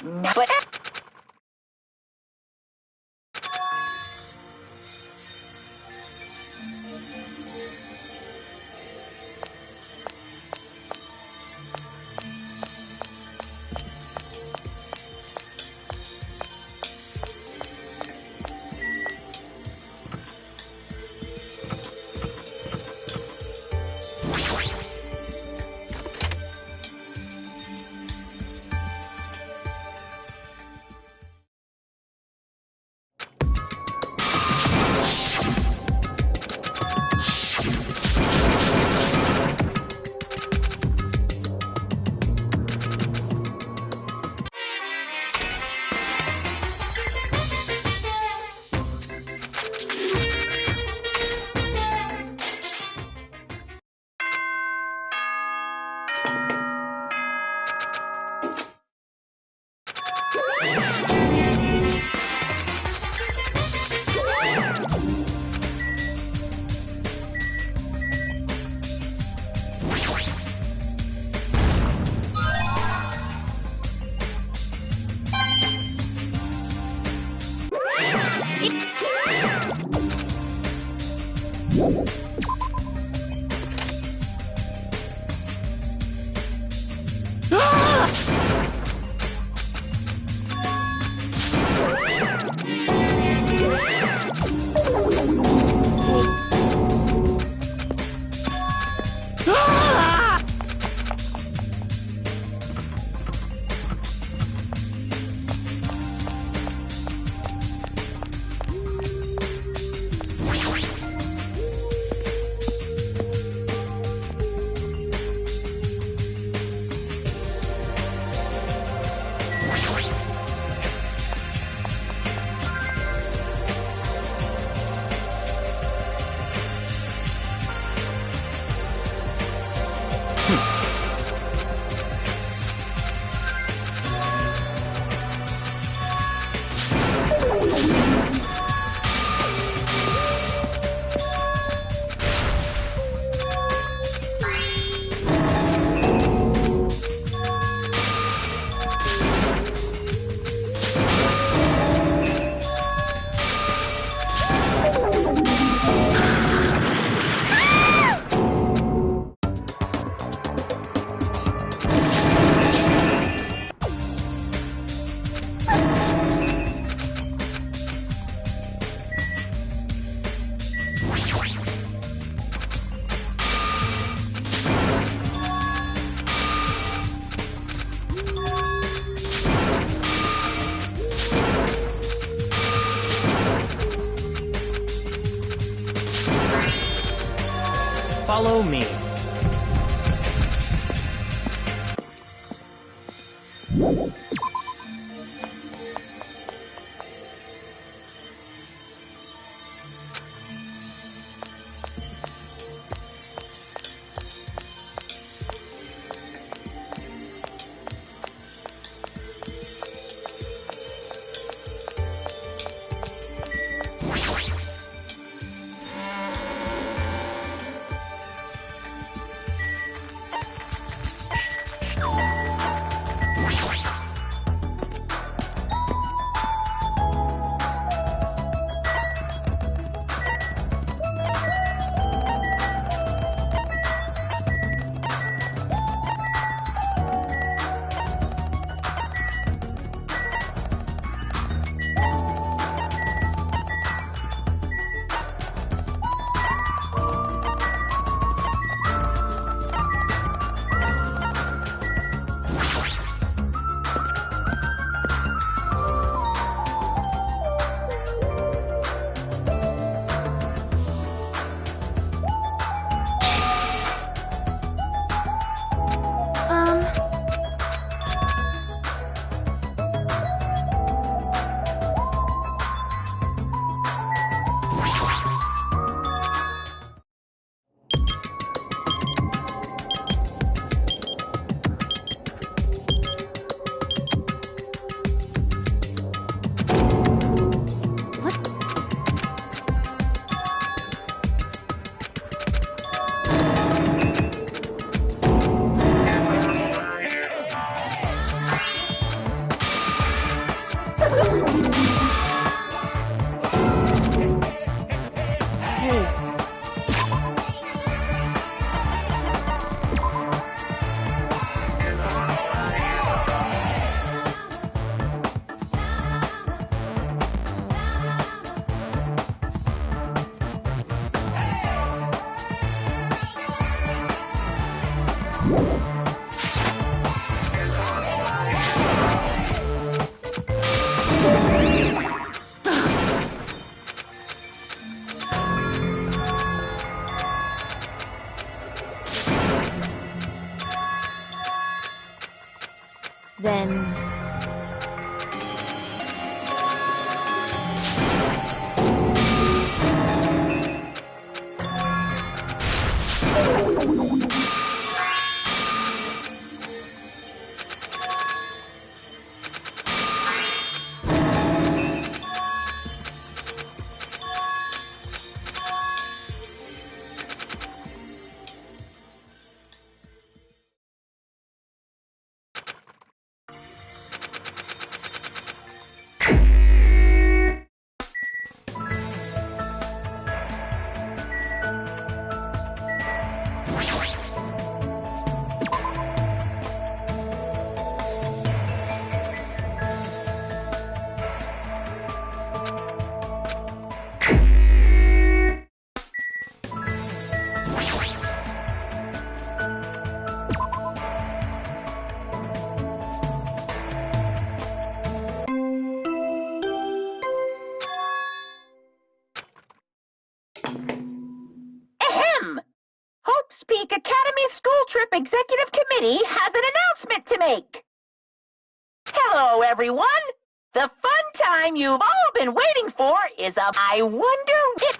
But follow me. Then... Hope's Peak Academy School Trip Executive Committee has an announcement to make. Hello, everyone. The fun time you've all been waiting for is up. I wonder if...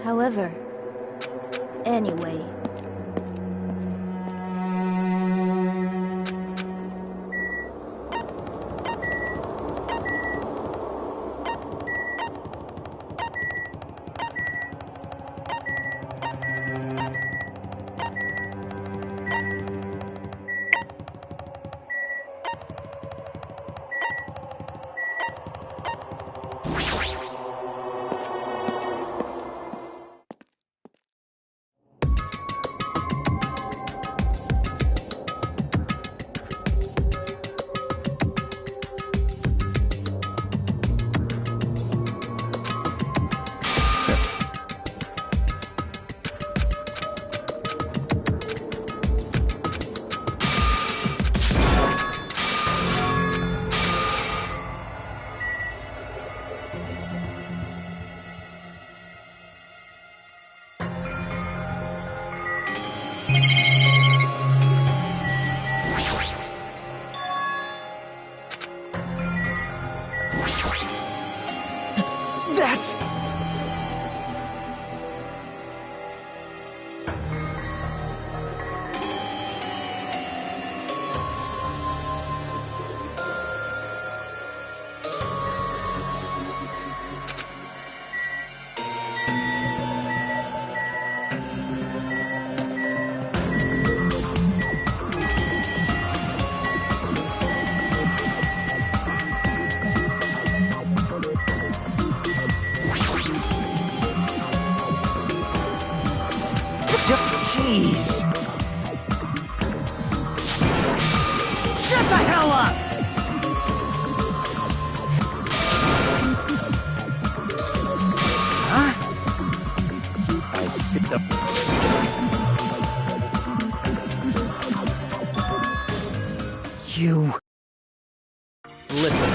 However, anyway... That's... Jeez. Shut the hell up! Huh? I sit up. You... Listen.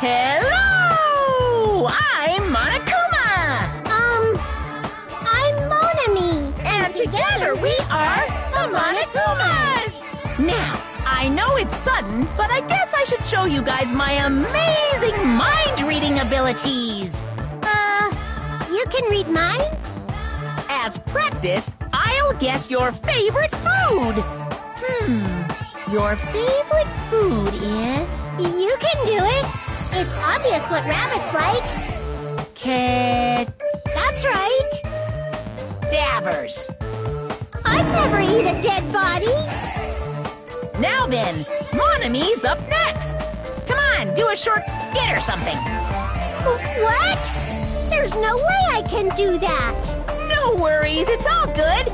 Hello! I'm Monokuma! I'm Monami. And together we are the Monokumas! Now, I know it's sudden, but I guess I should show you guys my amazing mind-reading abilities! You can read minds? As practice, I'll guess your favorite food! Your favorite food is... You can do it. It's obvious what rabbits like. That's right. Cadavers. I'd never eat a dead body. Now then, Monami's up next. Come on, do a short skit or something. What? There's no way I can do that. No worries, it's all good.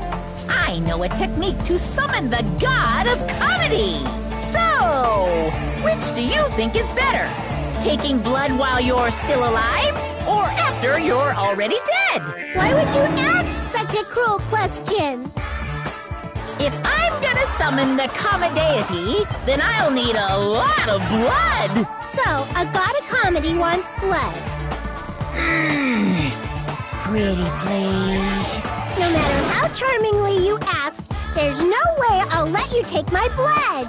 I know a technique to summon the god of comedy. So, which do you think is better? Taking blood while you're still alive, or after you're already dead? Why would you ask such a cruel question? If I'm gonna summon the comedy deity, then I'll need a lot of blood. So, a god of comedy wants blood. Pretty please. No matter how charmingly you ask, there's no way I'll let you take my blood.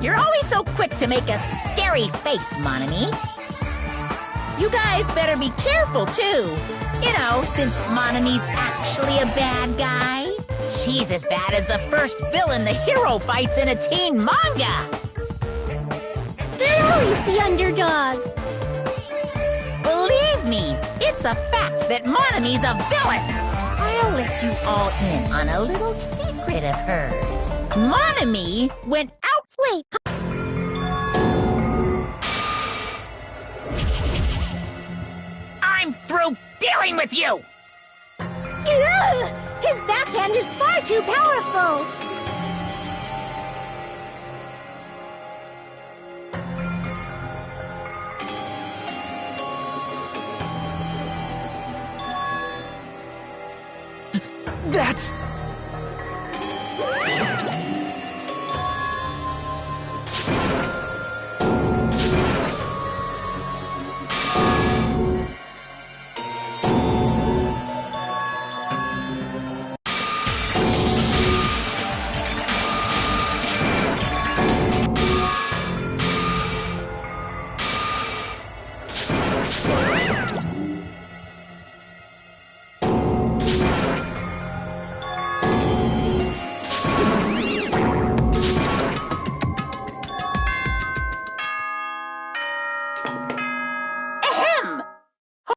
You're always so quick to make a scary face, Monami. You guys better be careful, too. You know, since Monami's actually a bad guy. She's as bad as the first villain the hero fights in a teen manga. They're always the underdog. Believe me, it's a fact that Monami's a villain. I'll let you all in on a little secret of hers. Monami went out... Wait. I'm through dealing with you! Ugh! His backhand is far too powerful. That's...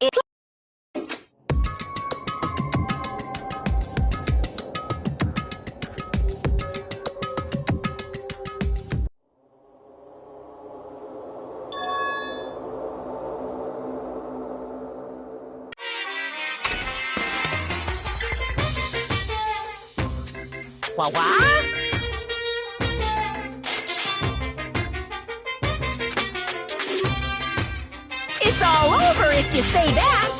What? It's all over if you say that.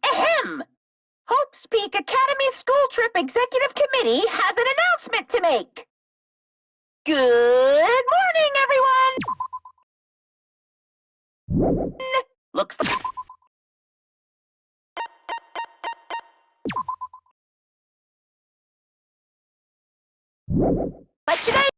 Ahem! Hope's Peak Academy School Trip Executive Committee has an announcement to make. Good morning, everyone! Looks like... But today...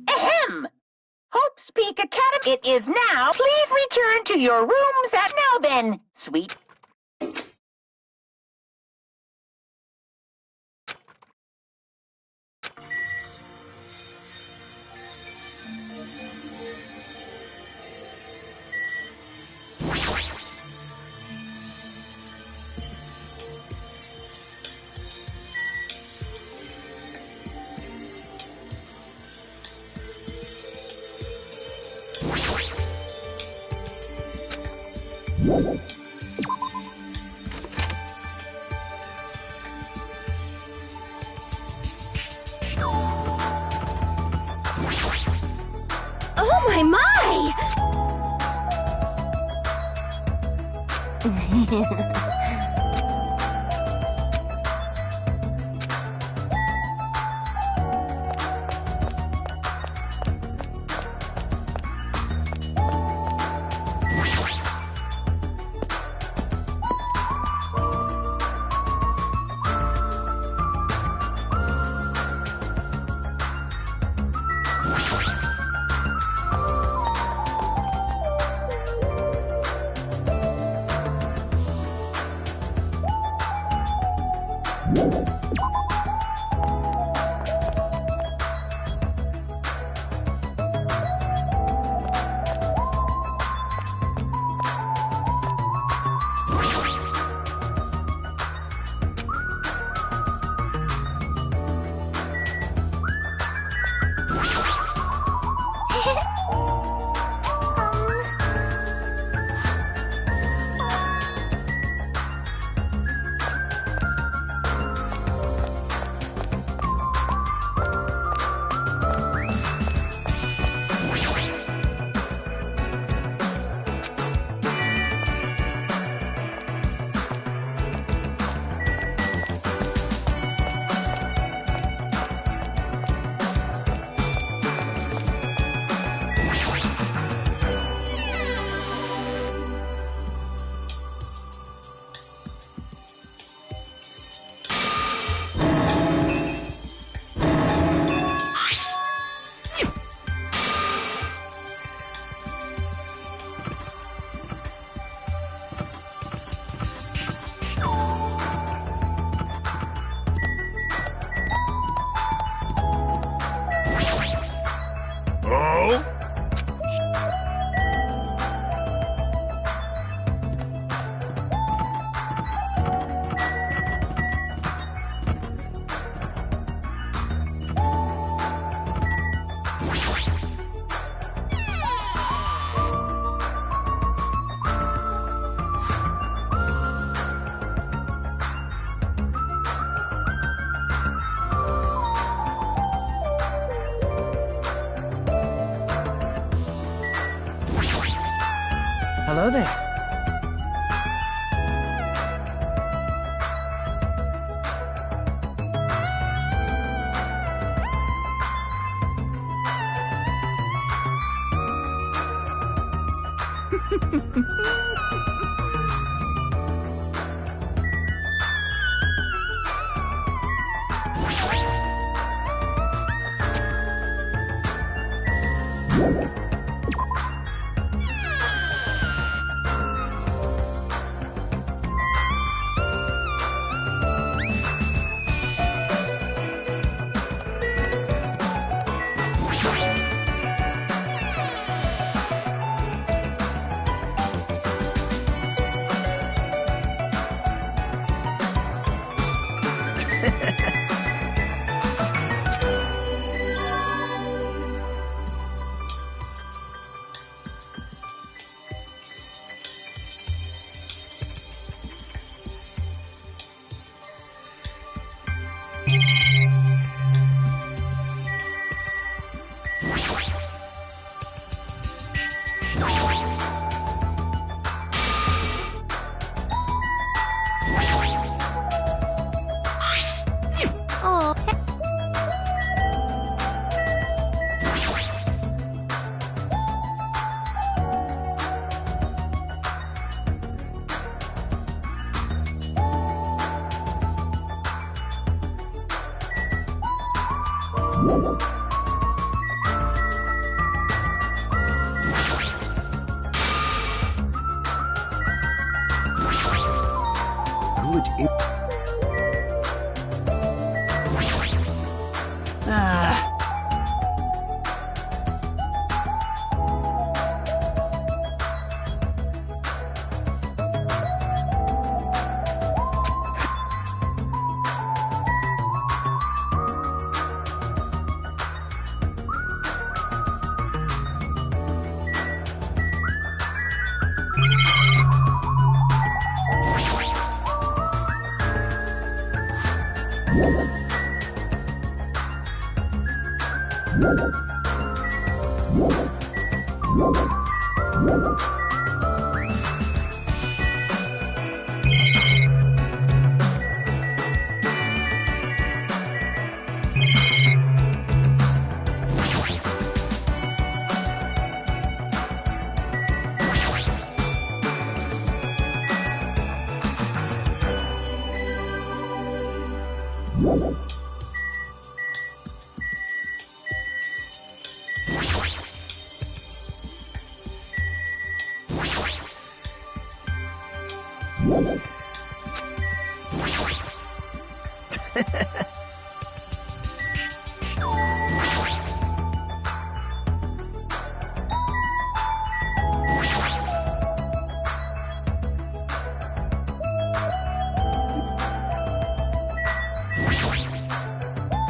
Ahem! Hope's Peak Academy. It is now. Please return to your rooms at now then, sweet. Oh my! Hello there. Oh, Good. Ah.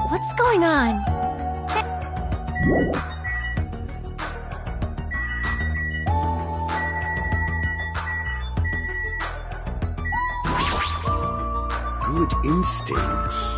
What's going on? Good instincts.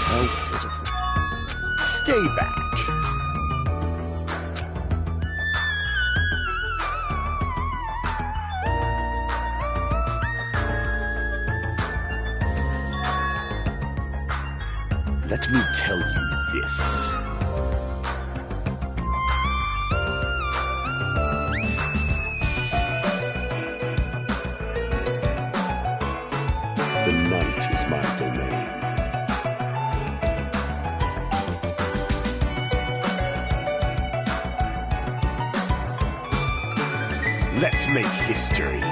How pitiful. Stay back. Let me tell you this. The night is my domain. Let's make history.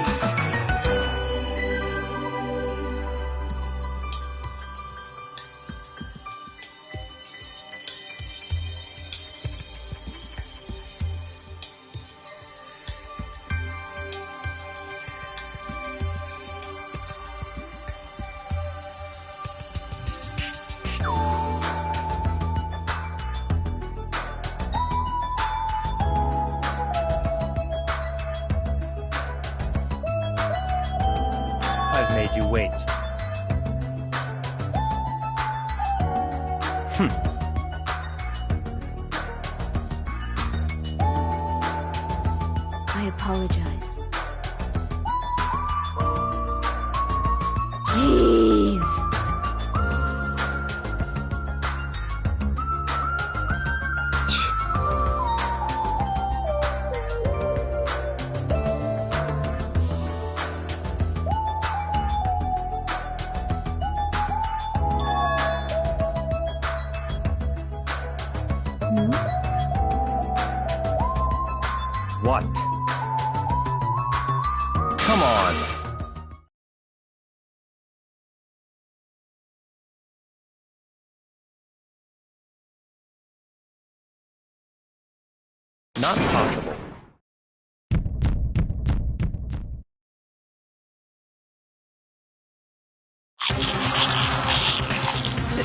I've made you wait. I apologize. Jeez! What? Come on! Not possible.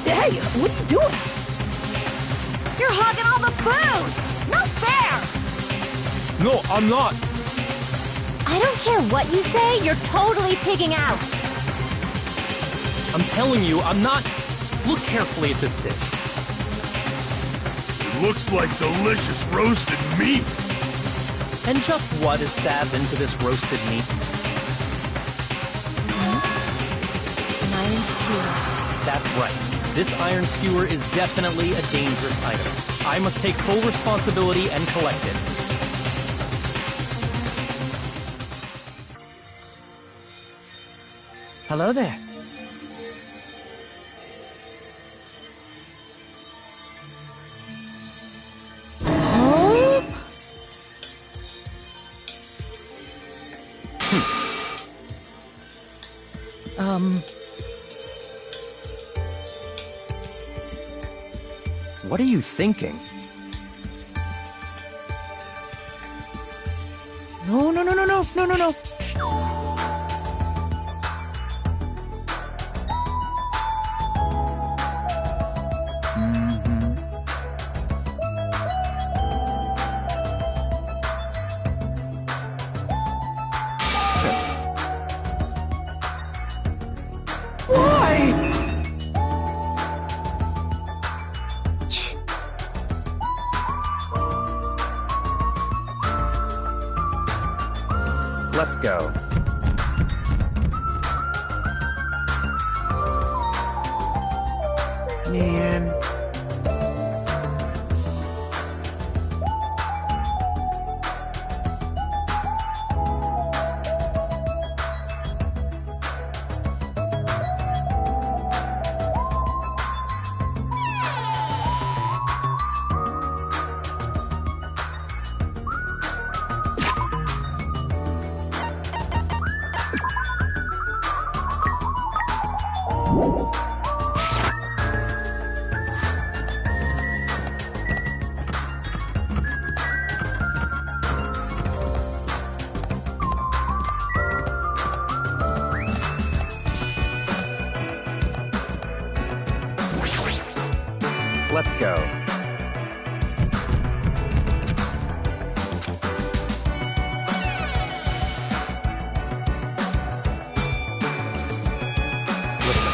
Hey, what are you doing? You're hogging all the food! No fair! No, I'm not! I don't care what you say, you're totally pigging out! I'm telling you, I'm not... Look carefully at this dish. It looks like delicious roasted meat. And just what is stabbed into this roasted meat? It's an iron skewer. That's right. This iron skewer is definitely a dangerous item. I must take full responsibility and collect it. Hello there. What are you thinking? No. Let's go. Man. Let's go. Listen.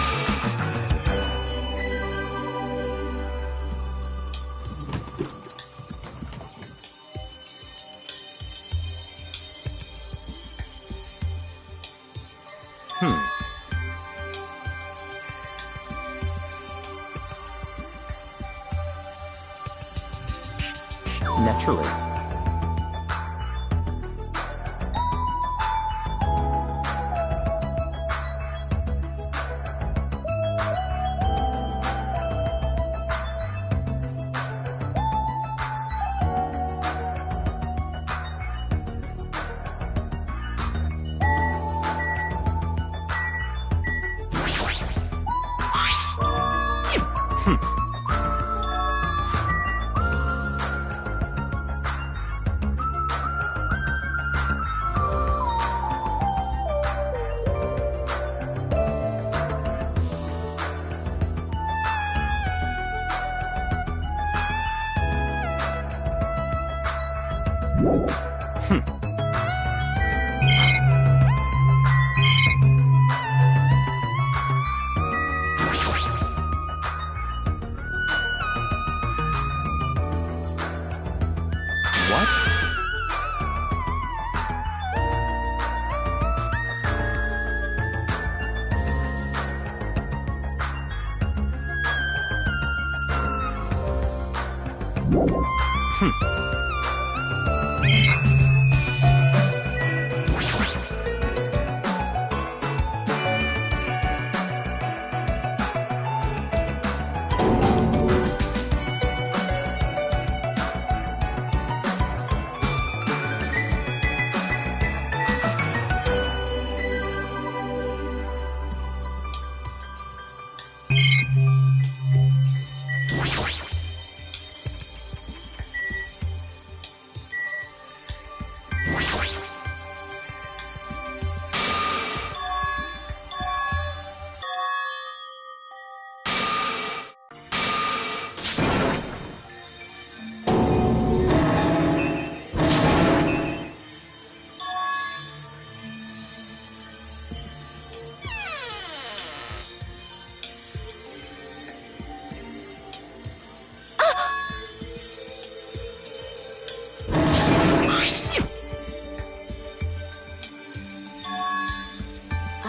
Naturally.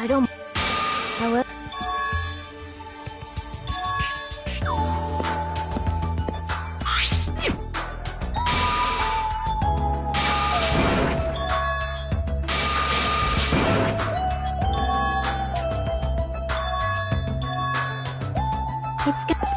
I don't... Hello? It's good.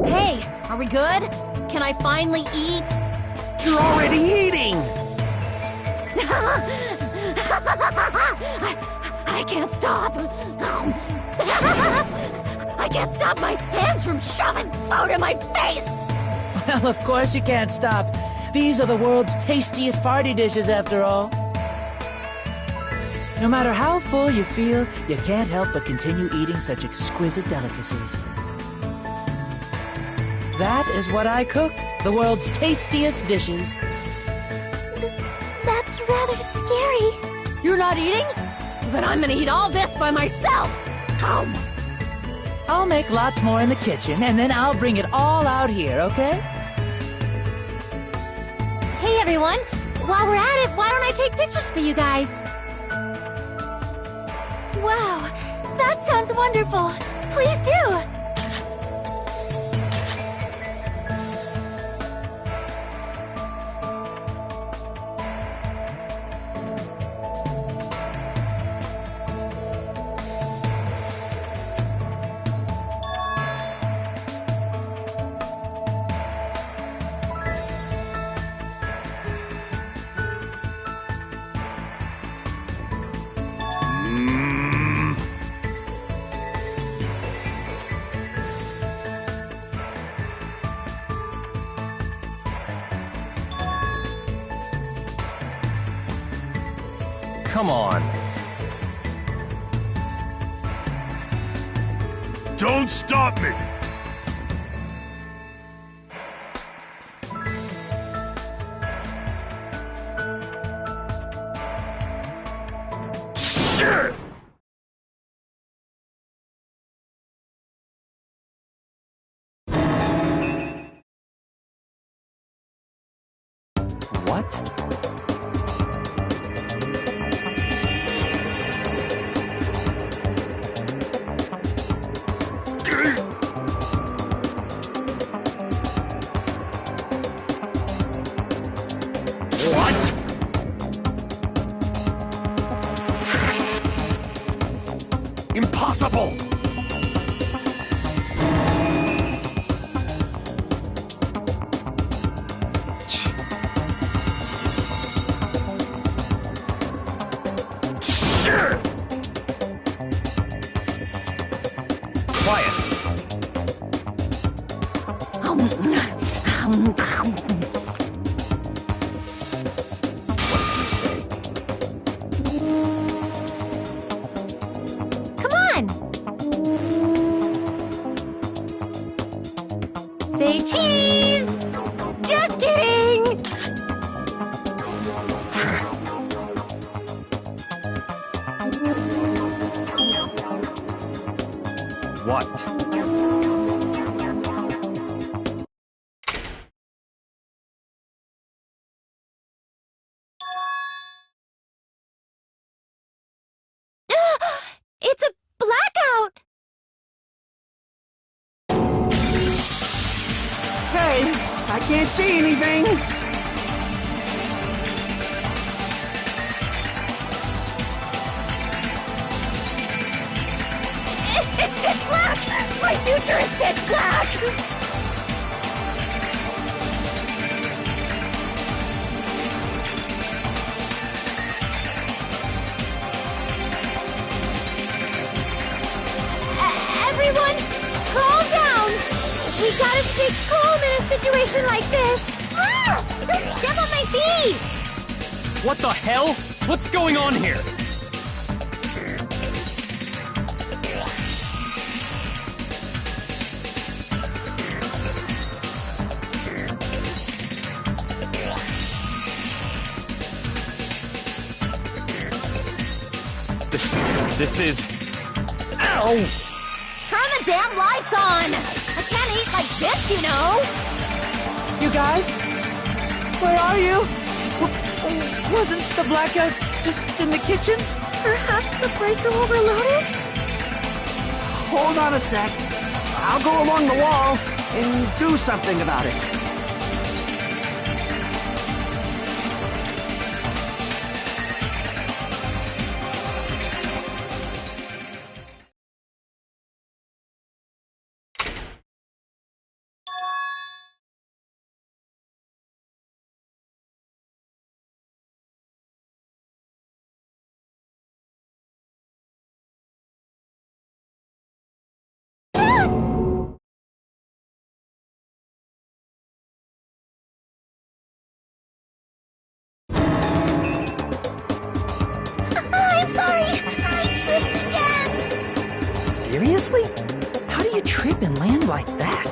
Hey, are we good? Can I finally eat? You're already eating! I can't stop. I can't stop my hands from shoving food in my face. Well, of course you can't stop. These are the world's tastiest party dishes, after all. No matter how full you feel, you can't help but continue eating such exquisite delicacies. That is what I cook, the world's tastiest dishes. That's rather scary. You're not eating? Then I'm gonna eat all this by myself. I'll make lots more in the kitchen, and then I'll bring it all out here, okay? Hey everyone, while we're at it, why don't I take pictures for you guys? Wow, that sounds wonderful. Please do. Come on. Don't stop me! Shit! What? What? Impossible! Shit! Quiet. What did you say? Come on. Say cheese. Just kidding. What? It's a blackout. Hey, I can't see anything! It's pitch black. My future is pitch black. Everyone, calm down. We gotta stay calm in a situation like this. Ah! Don't step on my feet! What the hell? What's going on here? This is... Ow! Turn the damn lights on. I can't eat like this, you know. You guys? Where are you? Wasn't the blackout just in the kitchen? Perhaps the breaker overloaded? Hold on a sec. I'll go along the wall and do something about it. Seriously? How do you trip and land like that?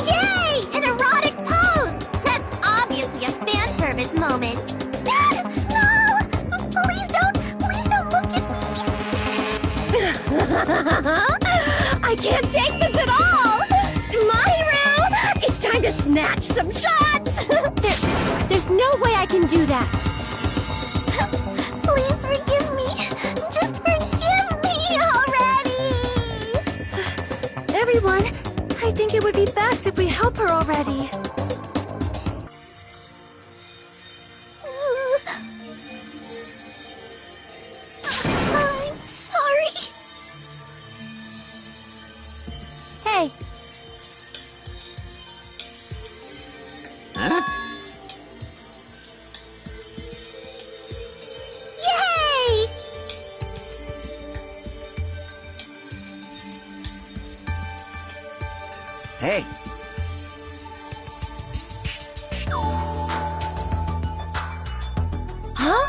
Yay! An erotic pose! That's obviously a fan service moment. No! Please don't look at me! I can't take this at all! Mahiru! It's time to snatch some shots! There's no way I can do that. Please forgive me. Just forgive me already! Everyone, I think it would be best if we help her already. I'm sorry. Hey. Huh? Yay! Hey. Huh?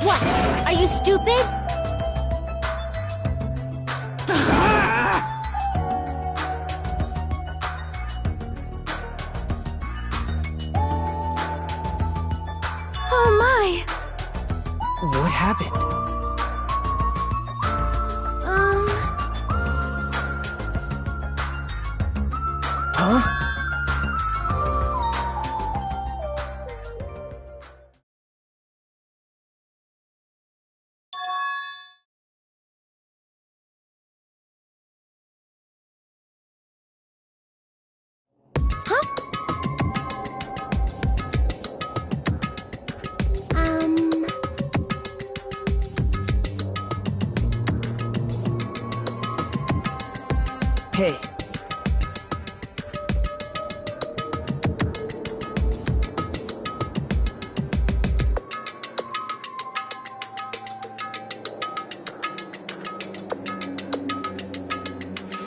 What? Are you stupid? Oh my. What happened? Huh? Hey.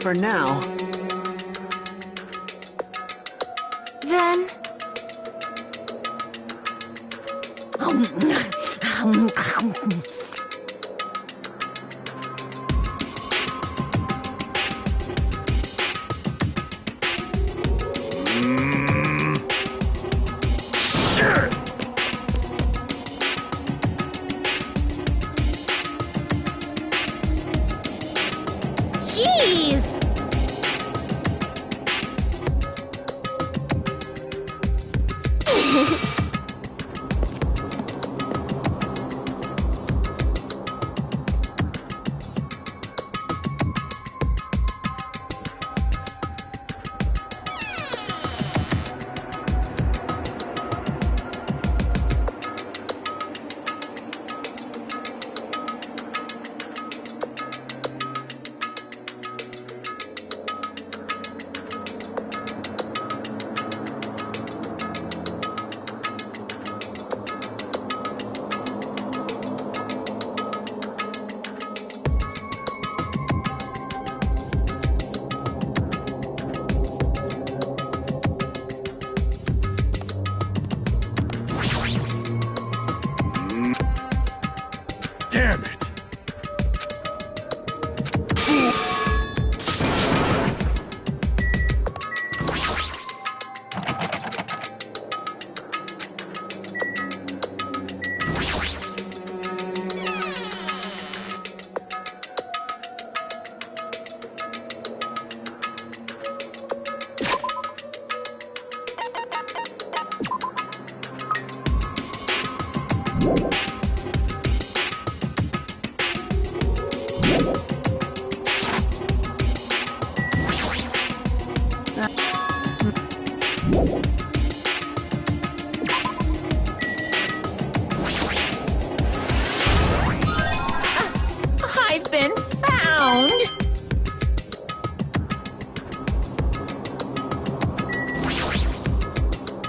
For now. Then... Sure. Jeez! Damn it. I've been found!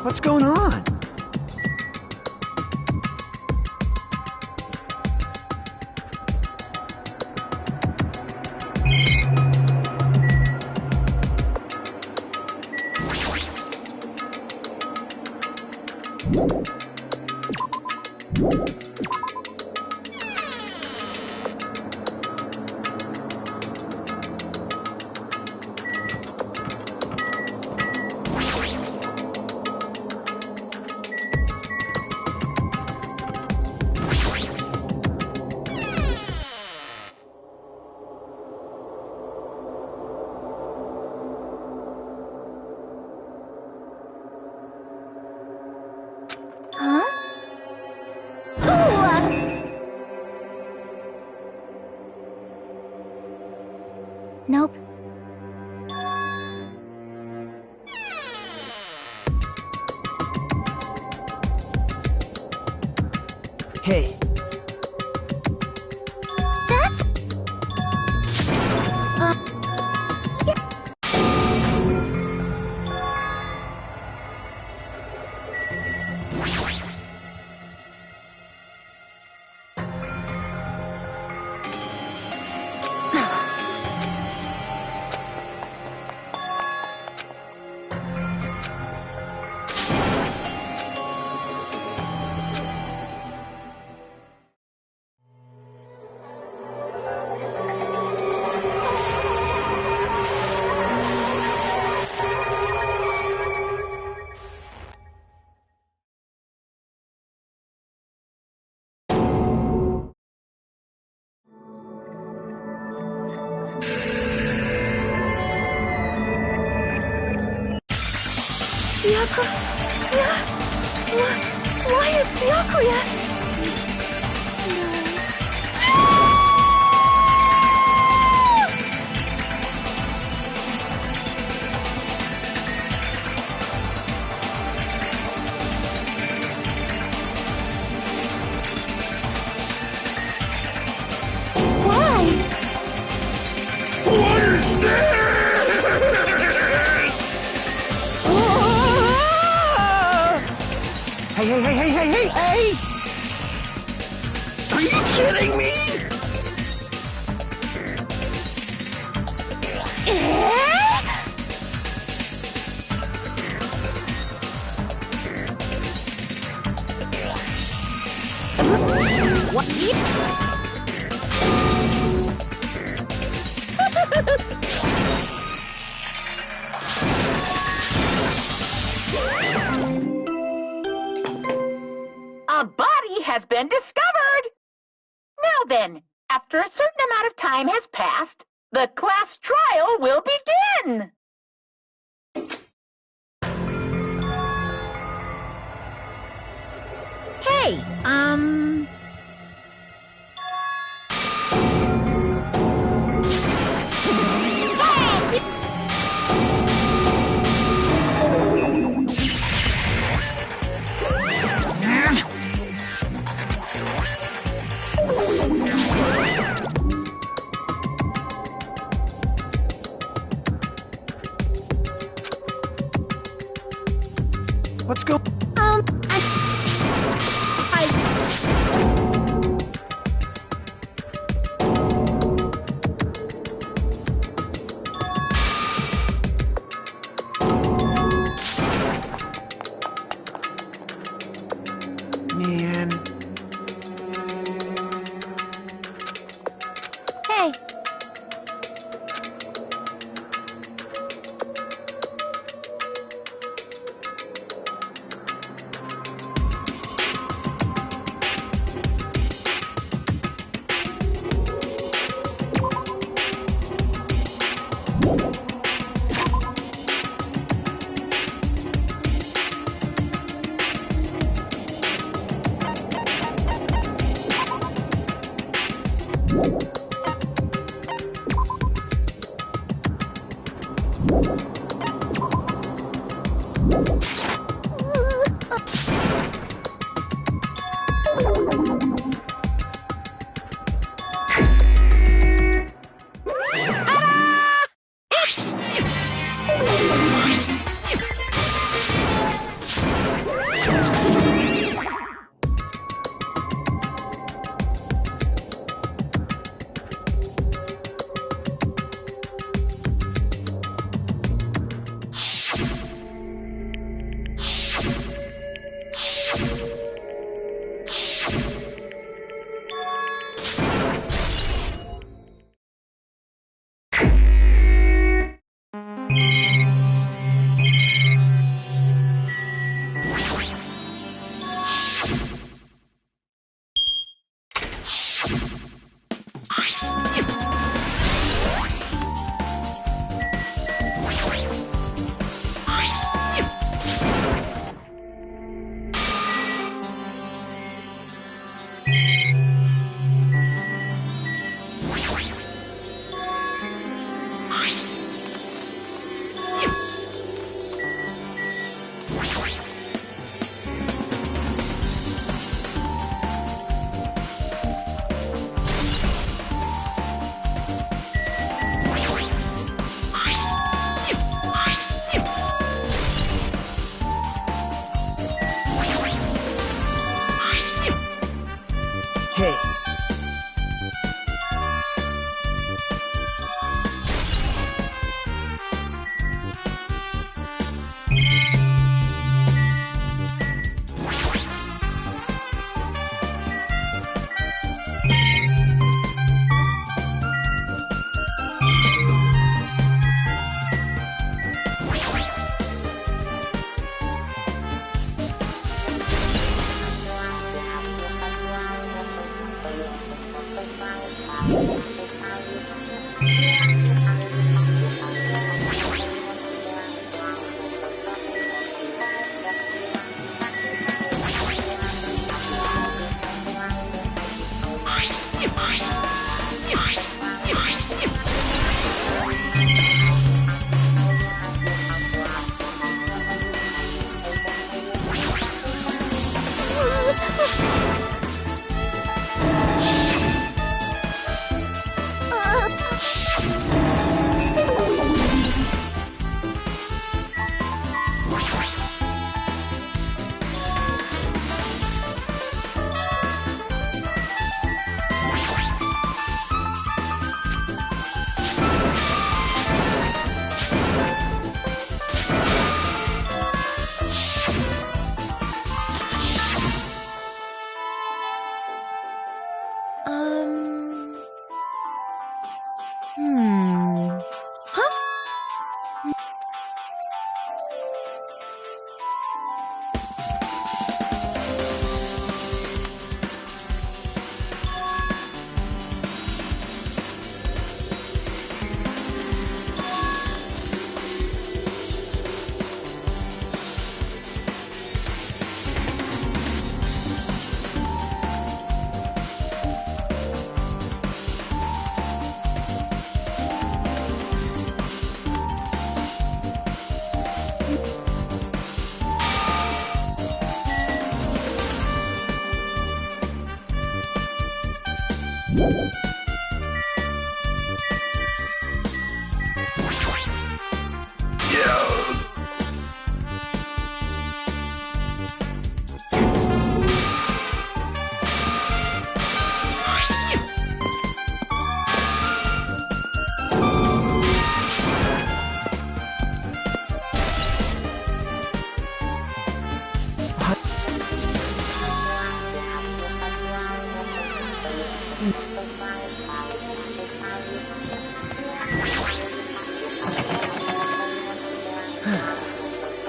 What's going on? Nope. Hey, That's... yeah. Why is Byakuya? Why? What is this? Hey! Are you kidding me? A body has been discovered! Now then, after a certain amount of time has passed, the class trial will begin! Hey, What's going? Man. Hey.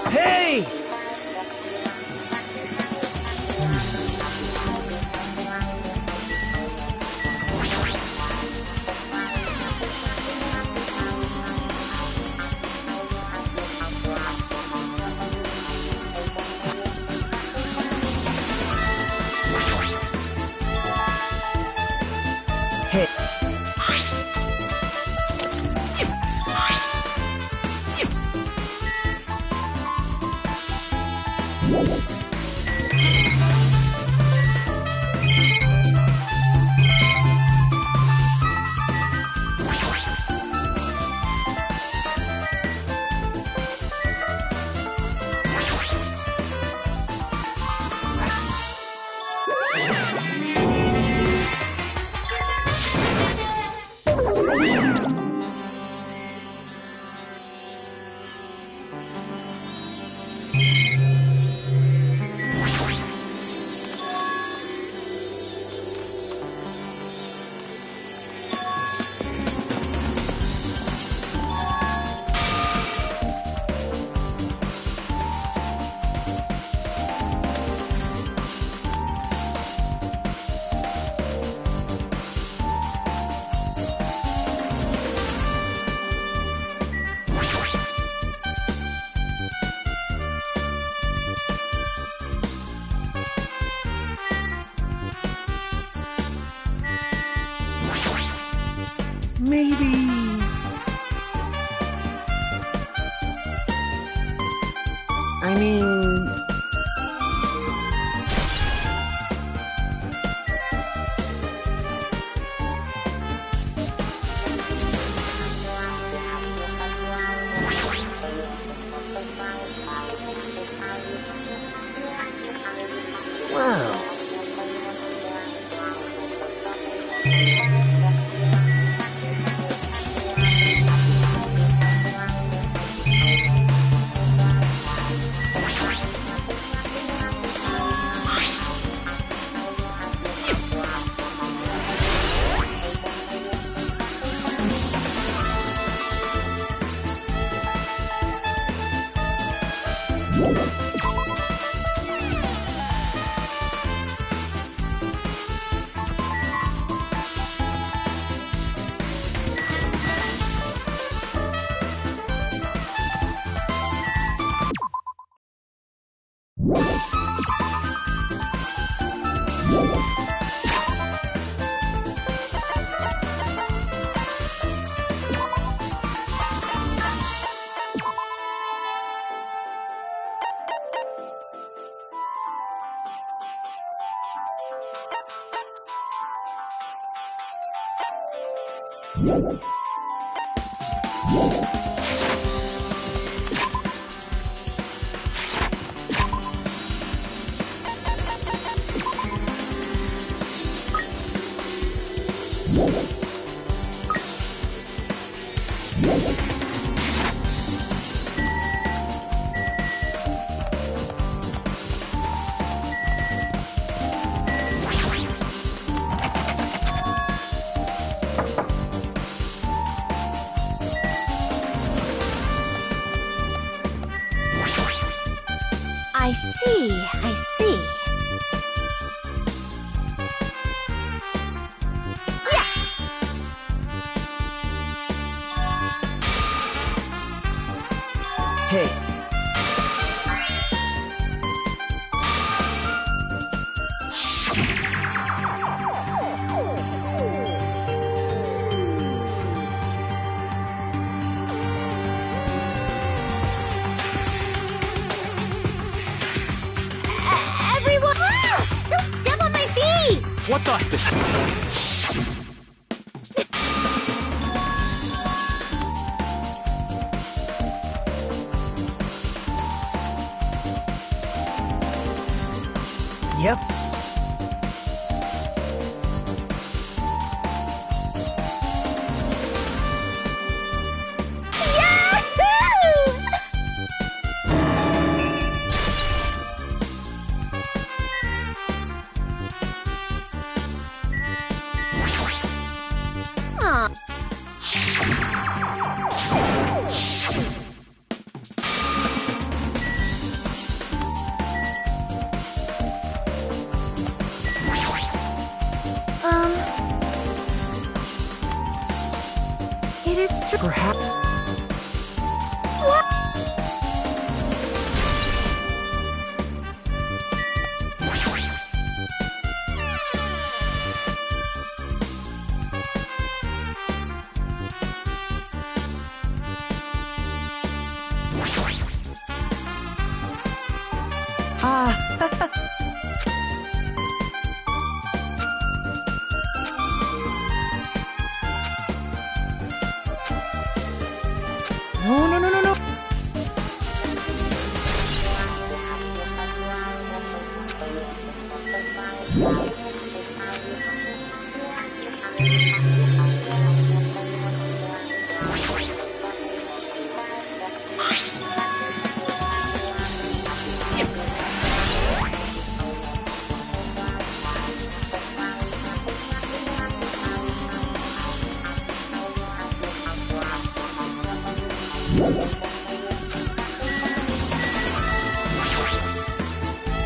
Hey! Maybe... I mean... Wow. I see, I see. Yes! Hey. Everyone! Ah! Don't step on my feet! What the? Yep. Aw. It is true. Perhaps. No, no, no, no, no.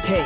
Hey.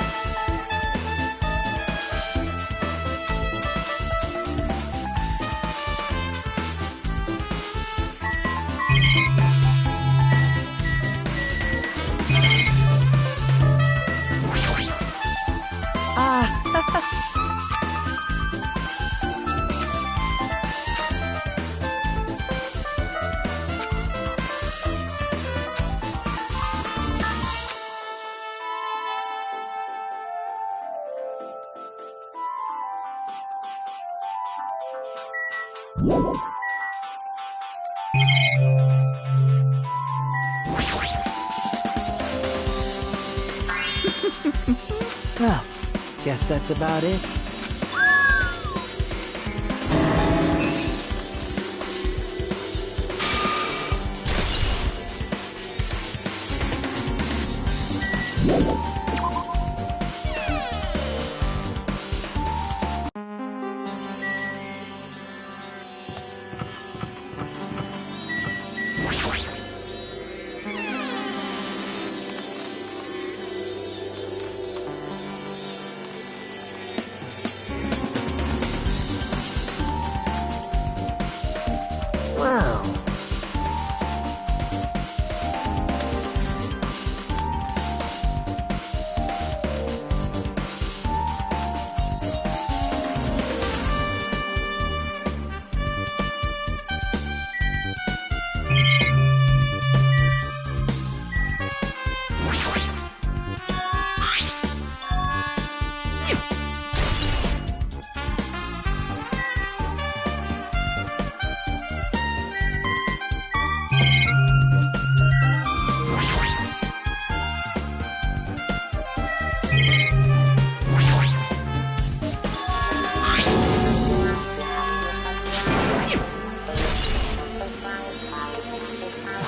Well, guess that's about it.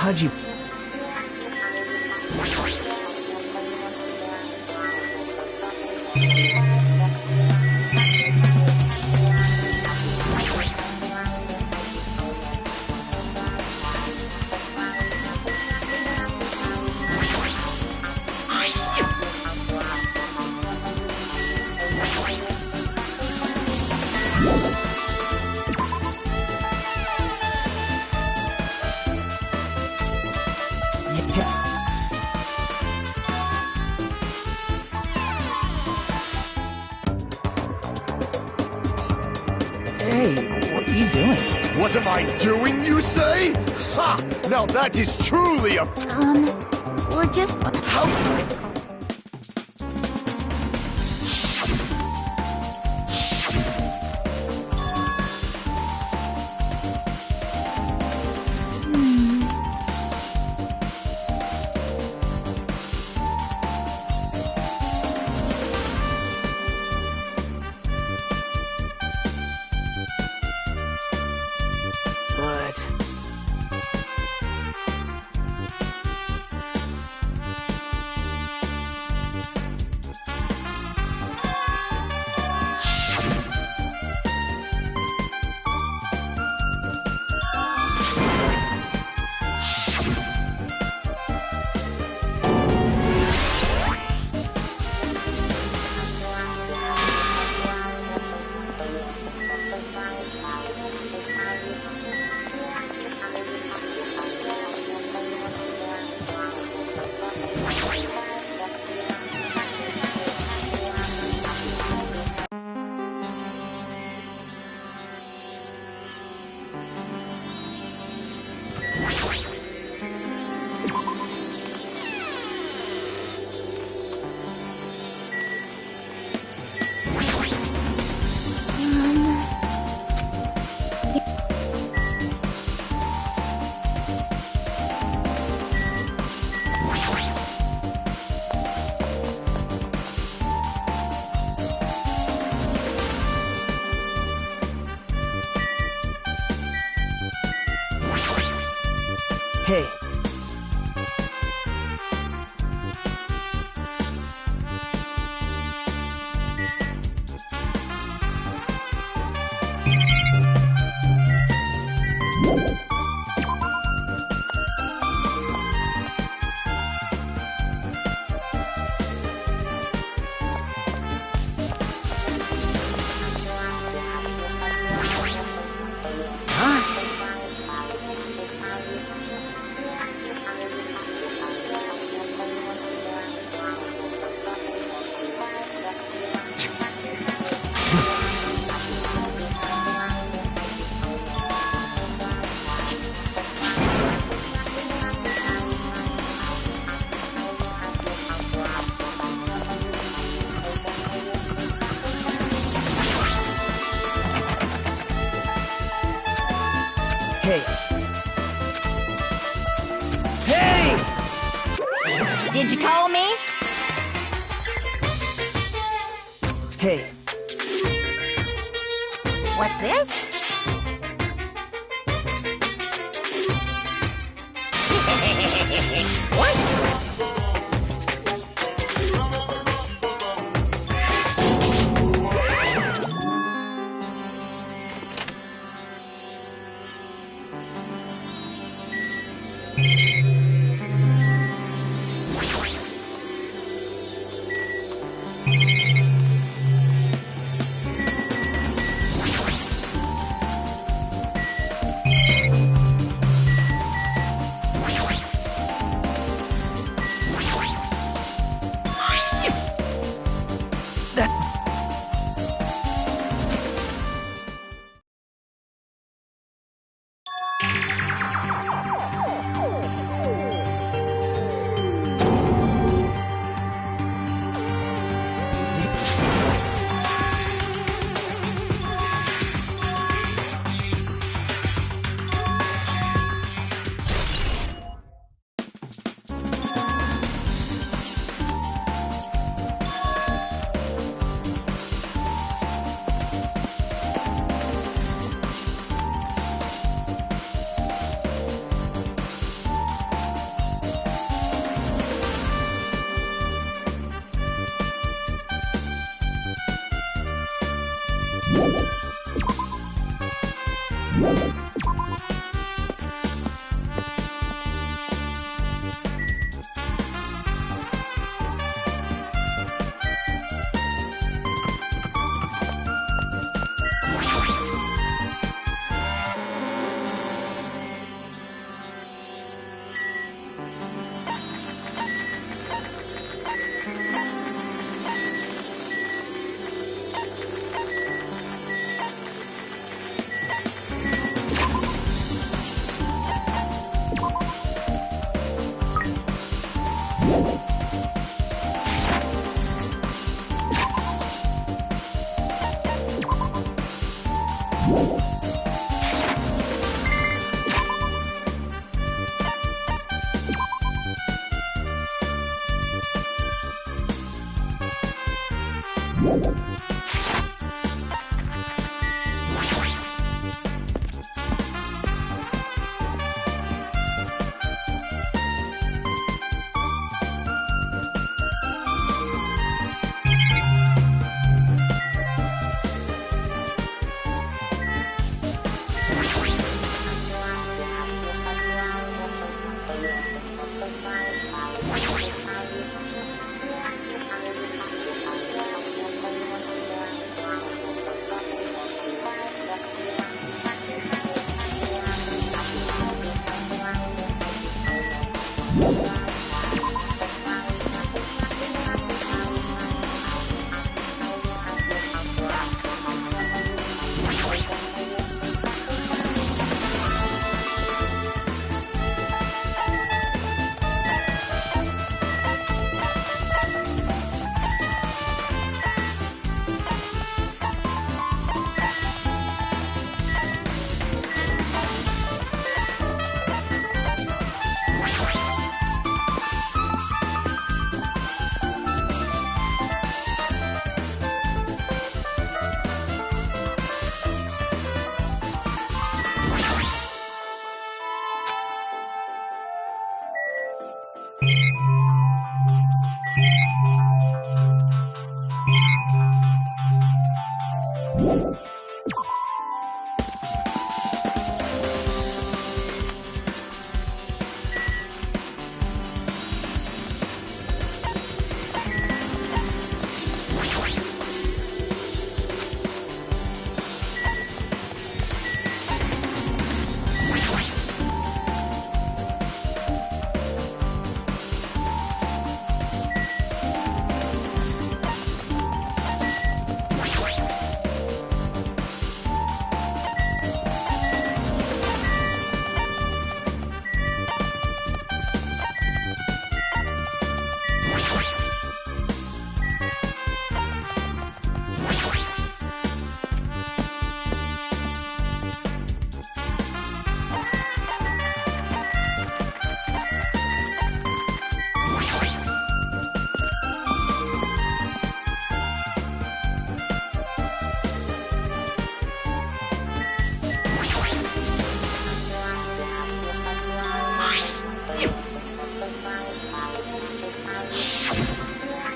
Haji. Hey, what are you doing? What am I doing, you say? Ha! Now that is truly a... We're just... How... But... Hey. Hey. Hey! Did you call me? Hey. What's this?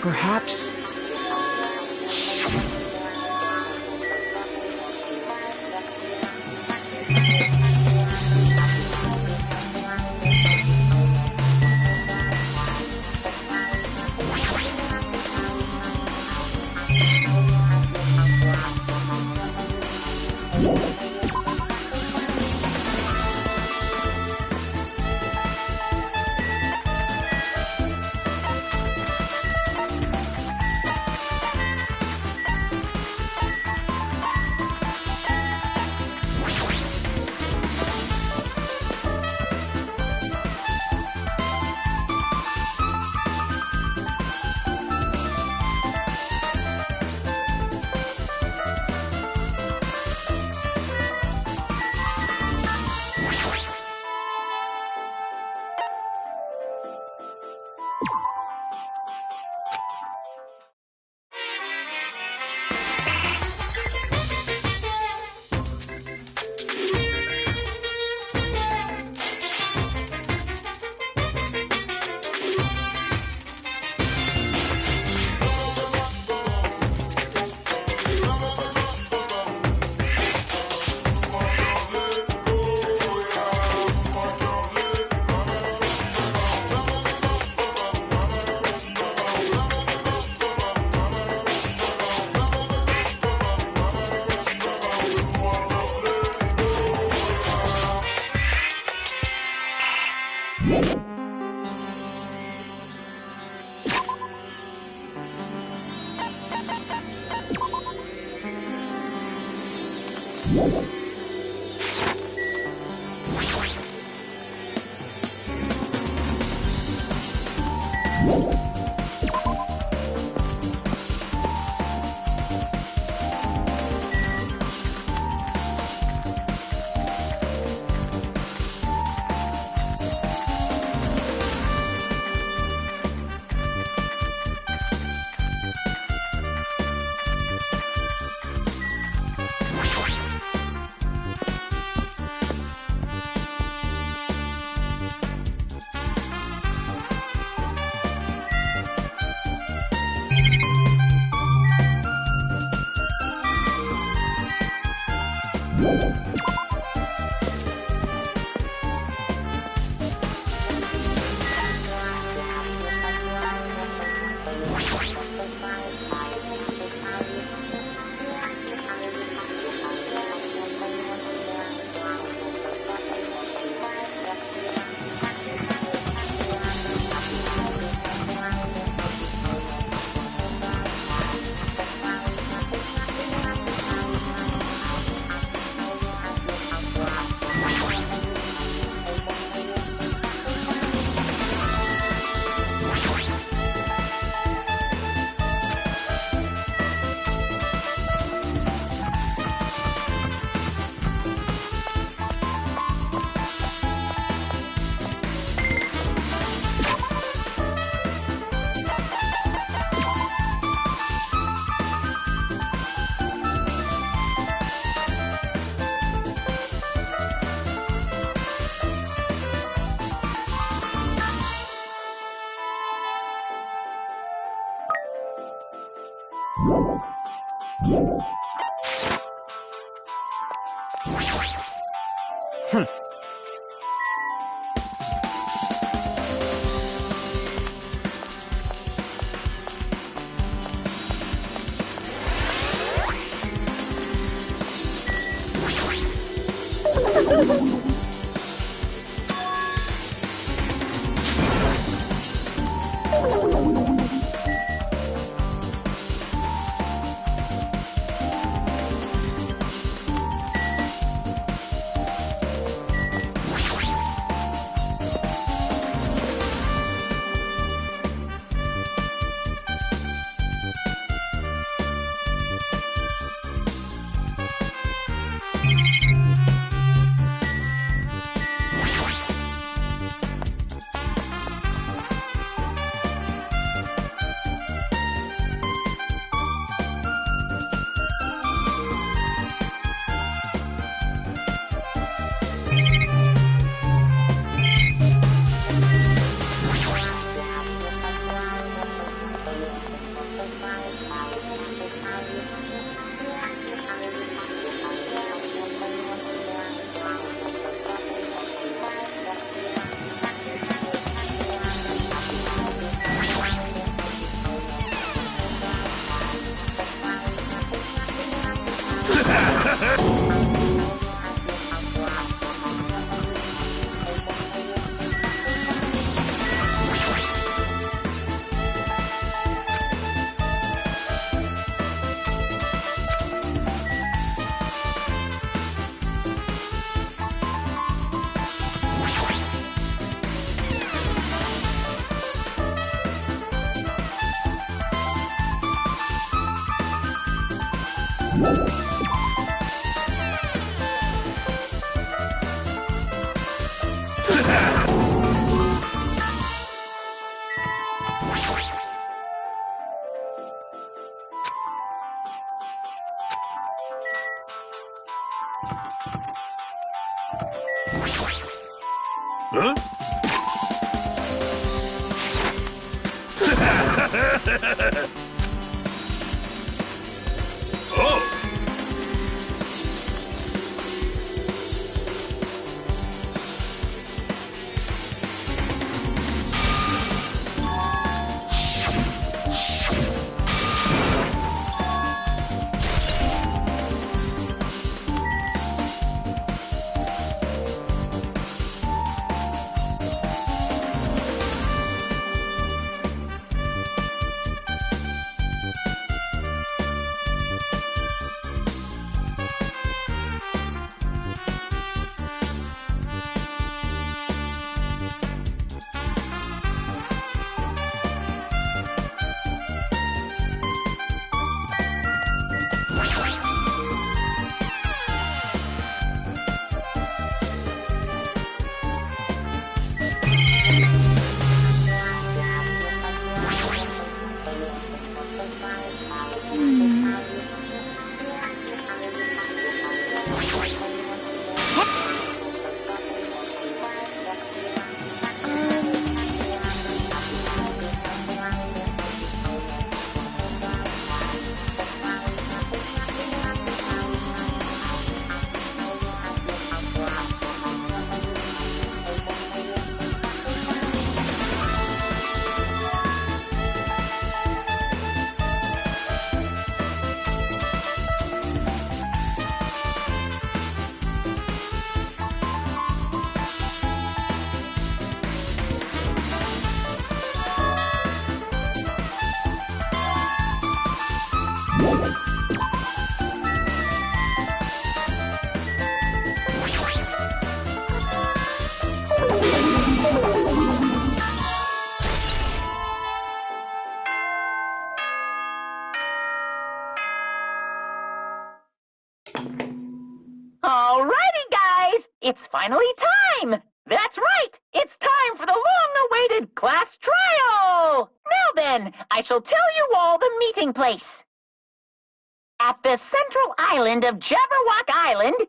Perhaps... Huh? Oh! Alrighty, guys! It's finally time! That's right! It's time for the long-awaited class trial! Now then, I shall tell you all the meeting place. At the central island of Jabberwock Island,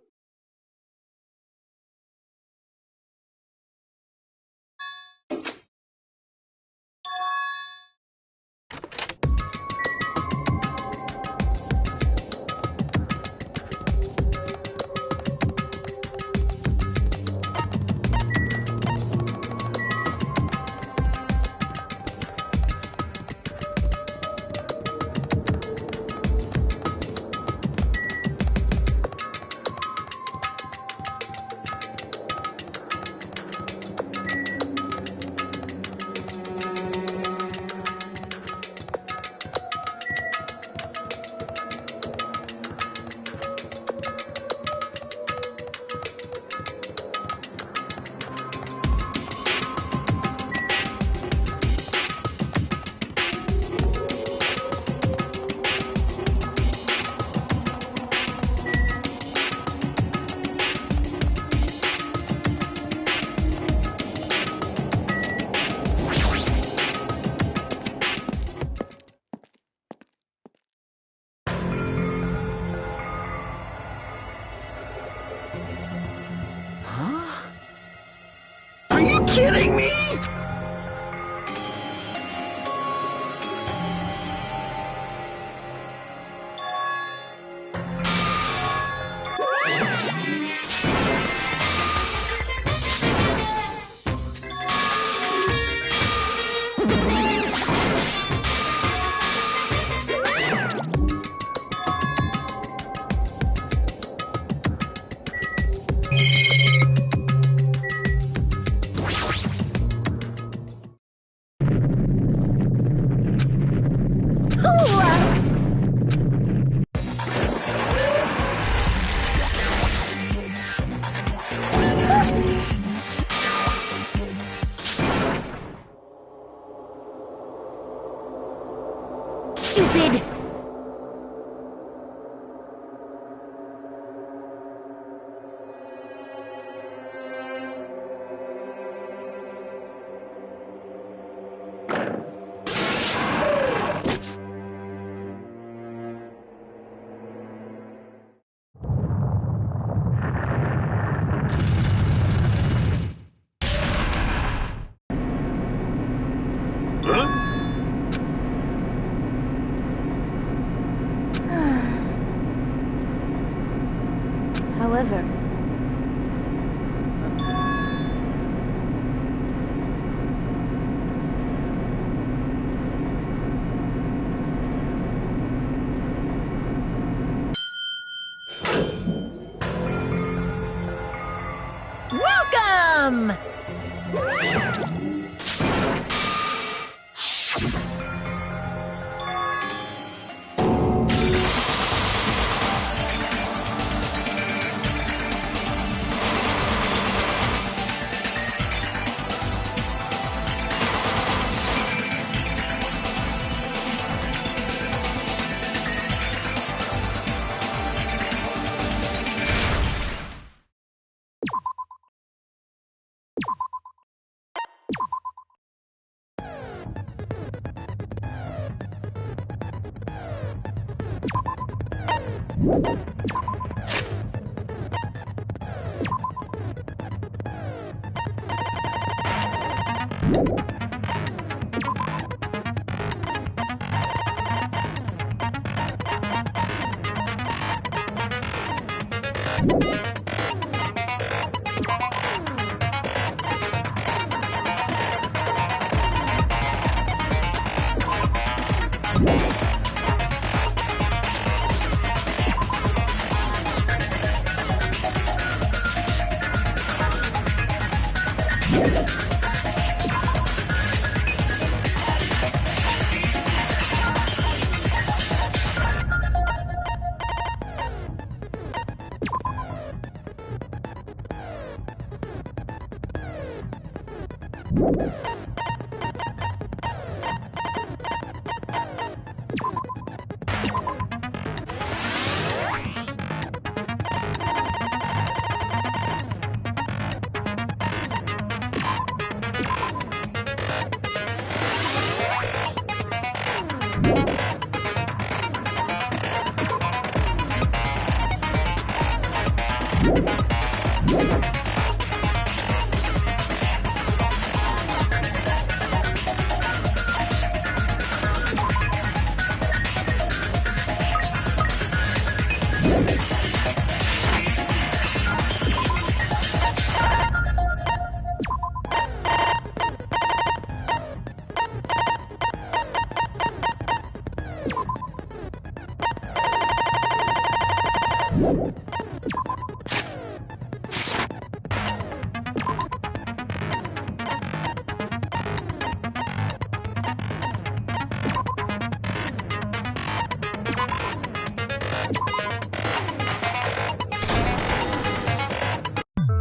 kidding me? Stupid! However, welcome!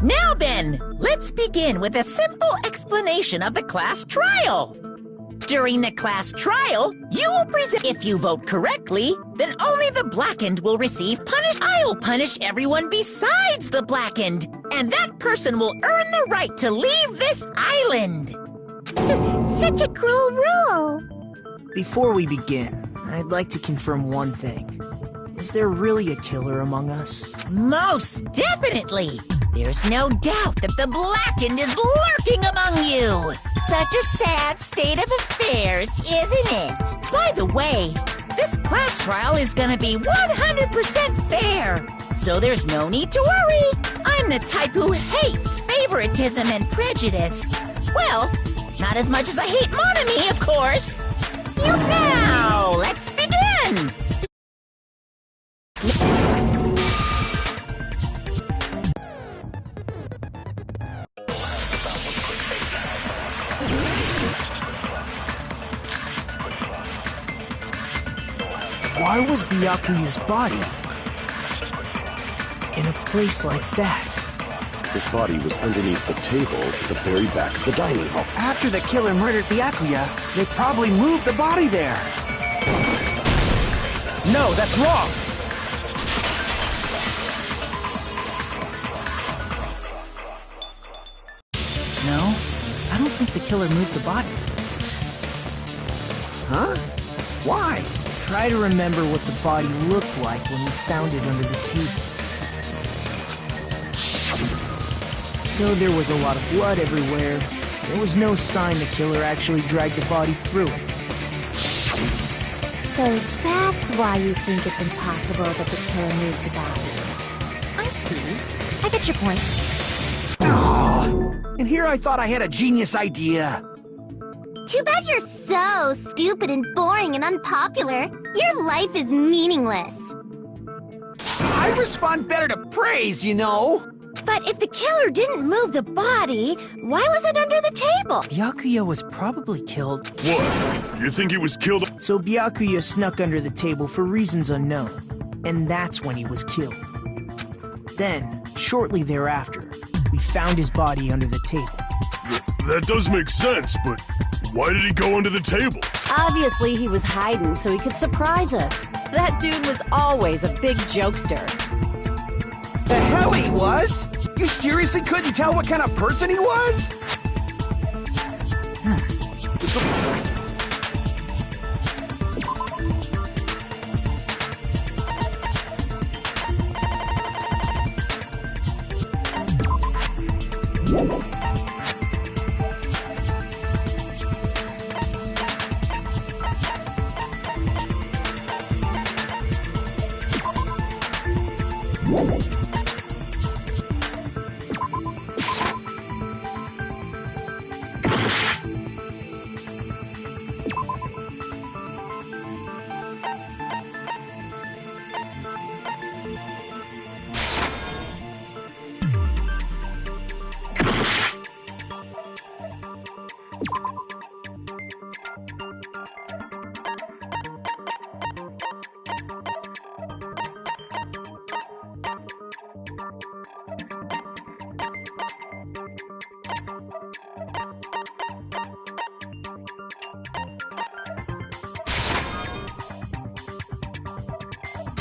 Now then, let's begin with a simple explanation of the class trial. During the class trial, you will present. If you vote correctly, then only the blackened will receive punishment. I'll punish everyone besides the blackened, and that person will earn the right to leave this island. Such a cruel rule! Before we begin, I'd like to confirm one thing. Is there really a killer among us? Most definitely! There's no doubt that the Blackened is lurking among you. Such a sad state of affairs, isn't it? By the way, this class trial is gonna be 100% fair, so there's no need to worry. I'm the type who hates favoritism and prejudice. Well, not as much as I hate monogamy, of course. Now, let's begin! Why was Byakuya's body in a place like that? His body was underneath the table at the very back of the dining hall. After the killer murdered Byakuya, they probably moved the body there. No, that's wrong! No, I don't think the killer moved the body. Huh? Why? Try to remember what the body looked like when we found it under the table. Though there was a lot of blood everywhere, there was no sign the killer actually dragged the body through it. So that's why you think it's impossible that the killer moved the body. I see. I get your point. And here I thought I had a genius idea. Too bad you're so stupid and boring and unpopular. Your life is meaningless. I respond better to praise, you know. But if the killer didn't move the body, why was it under the table? Byakuya was probably killed. What? You think he was killed? So Byakuya snuck under the table for reasons unknown, and that's when he was killed. Then, shortly thereafter, we found his body under the table. That does make sense, but why did he go under the table? Obviously, he was hiding so he could surprise us. That dude was always a big jokester. The hell he was? You seriously couldn't tell what kind of person he was?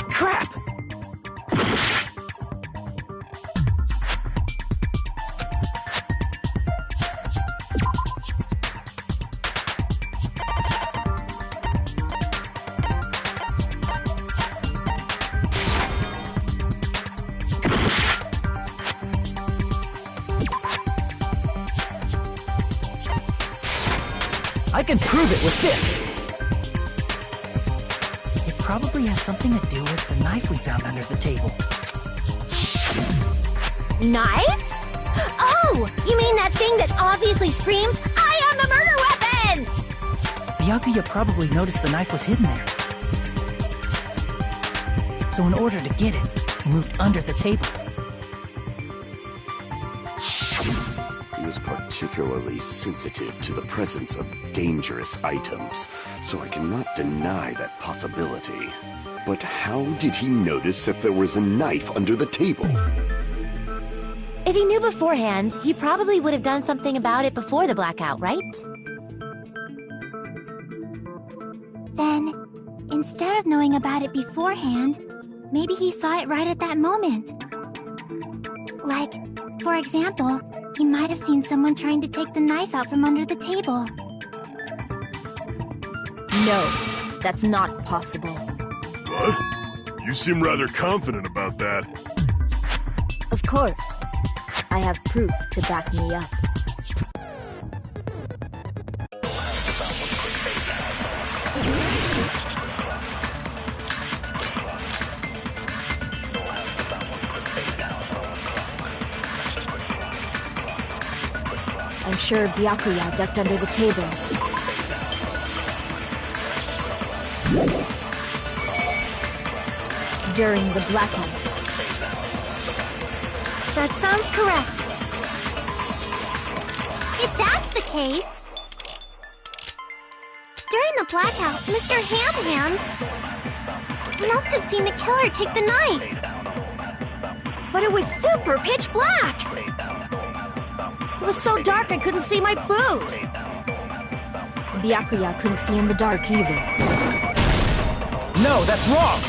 Crap! I can prove it with this! It probably has something to do with the knife we found under the table. Knife? Oh! You mean that thing that obviously screams, I am the murder weapon! Byakuya probably noticed the knife was hidden there. So in order to get it, he moved under the table. He was particularly sensitive to the presence of dangerous items, so I cannot deny that possibility. But how did he notice that there was a knife under the table? If he knew beforehand, he probably would have done something about it before the blackout, right? Then, instead of knowing about it beforehand, maybe he saw it right at that moment. Like, for example, he might have seen someone trying to take the knife out from under the table. No, that's not possible. What? You seem rather confident about that. Of course. I have proof to back me up. I'm sure Byakuya ducked under the table. During the blackout. That sounds correct. If that's the case... During the blackout, Mr. Ham Hands must have seen the killer take the knife. But it was super pitch black! It was so dark I couldn't see my food! Byakuya couldn't see in the dark either. No, that's wrong!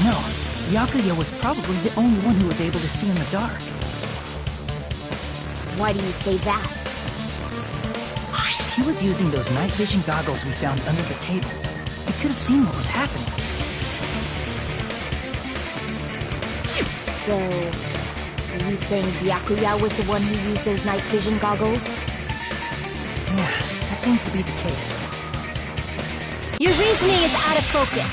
No, Byakuya was probably the only one who was able to see in the dark. Why do you say that? He was using those night vision goggles we found under the table. He could have seen what was happening. So, are you saying Byakuya was the one who used those night vision goggles? Yeah, that seems to be the case. Your reasoning is out of focus.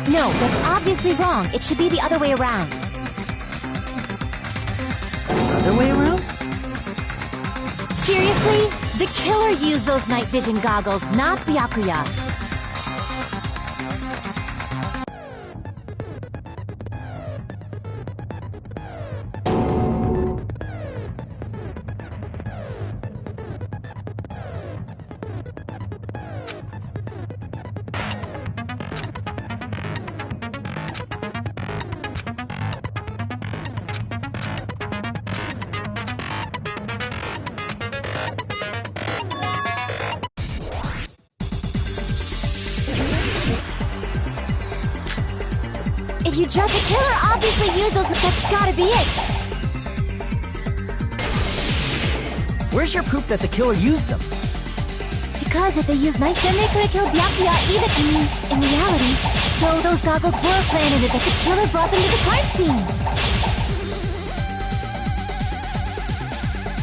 No, that's obviously wrong. It should be the other way around. Other way around? Seriously? The killer used those night vision goggles, not Byakuya. If you judge the killer obviously used those, that's gotta be it! Where's your proof that the killer used them? Because if they used night vision, they could have killed Byakuya even in reality. So those goggles were planted as if the killer brought them to the crime scene.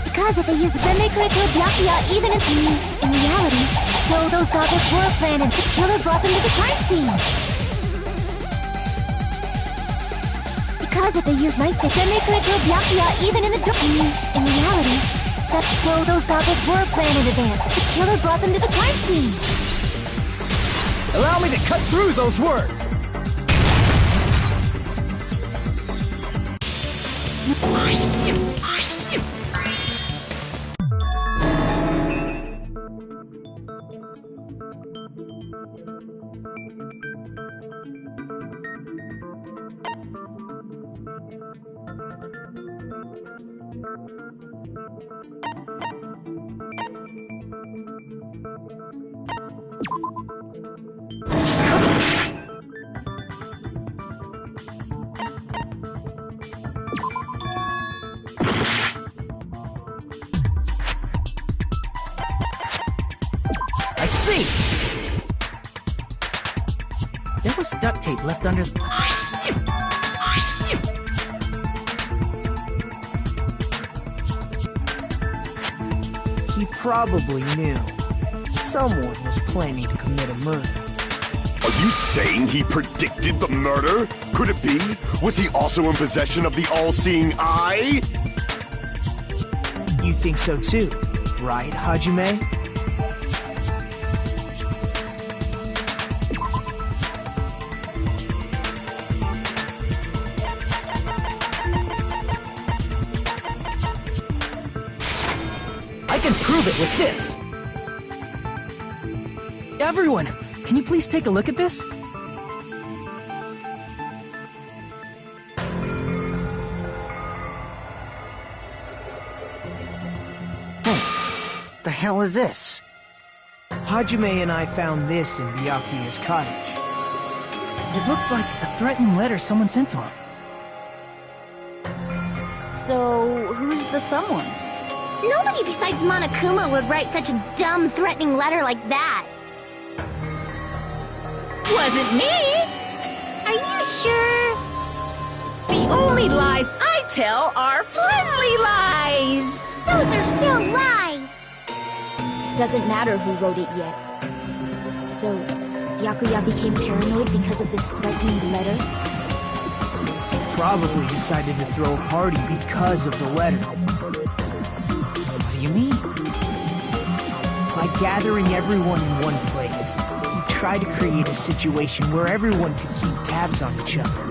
Because if they used them, they could have killed Byakuya even in reality. So those goggles were planted, the killer brought them to the crime scene. Because if they used night vision, they could have killed Byakuya even in reality. That's so those goggles were planned in advance. The killer brought them to the crime scene. Allow me to cut through those words! I see! There was duct tape left under the... He probably knew. Someone was planning to commit a murder. Are you saying he predicted the murder? Could it be? Was he also in possession of the all-seeing eye? You think so too, right, Hajime? I can prove it with this! Everyone, can you please take a look at this? Hey, the hell is this? Hajime and I found this in Byakuya's cottage. It looks like a threatening letter someone sent to him. So, who's the someone? Nobody besides Monokuma would write such a dumb, threatening letter like that. wasn't me! Are you sure? The only lies I tell are friendly lies! Those are still lies! Doesn't matter who wrote it yet. So, Byakuya became paranoid because of this threatening letter? Probably decided to throw a party because of the letter. What do you mean? By gathering everyone in one place, he tried to create a situation where everyone could keep tabs on each other.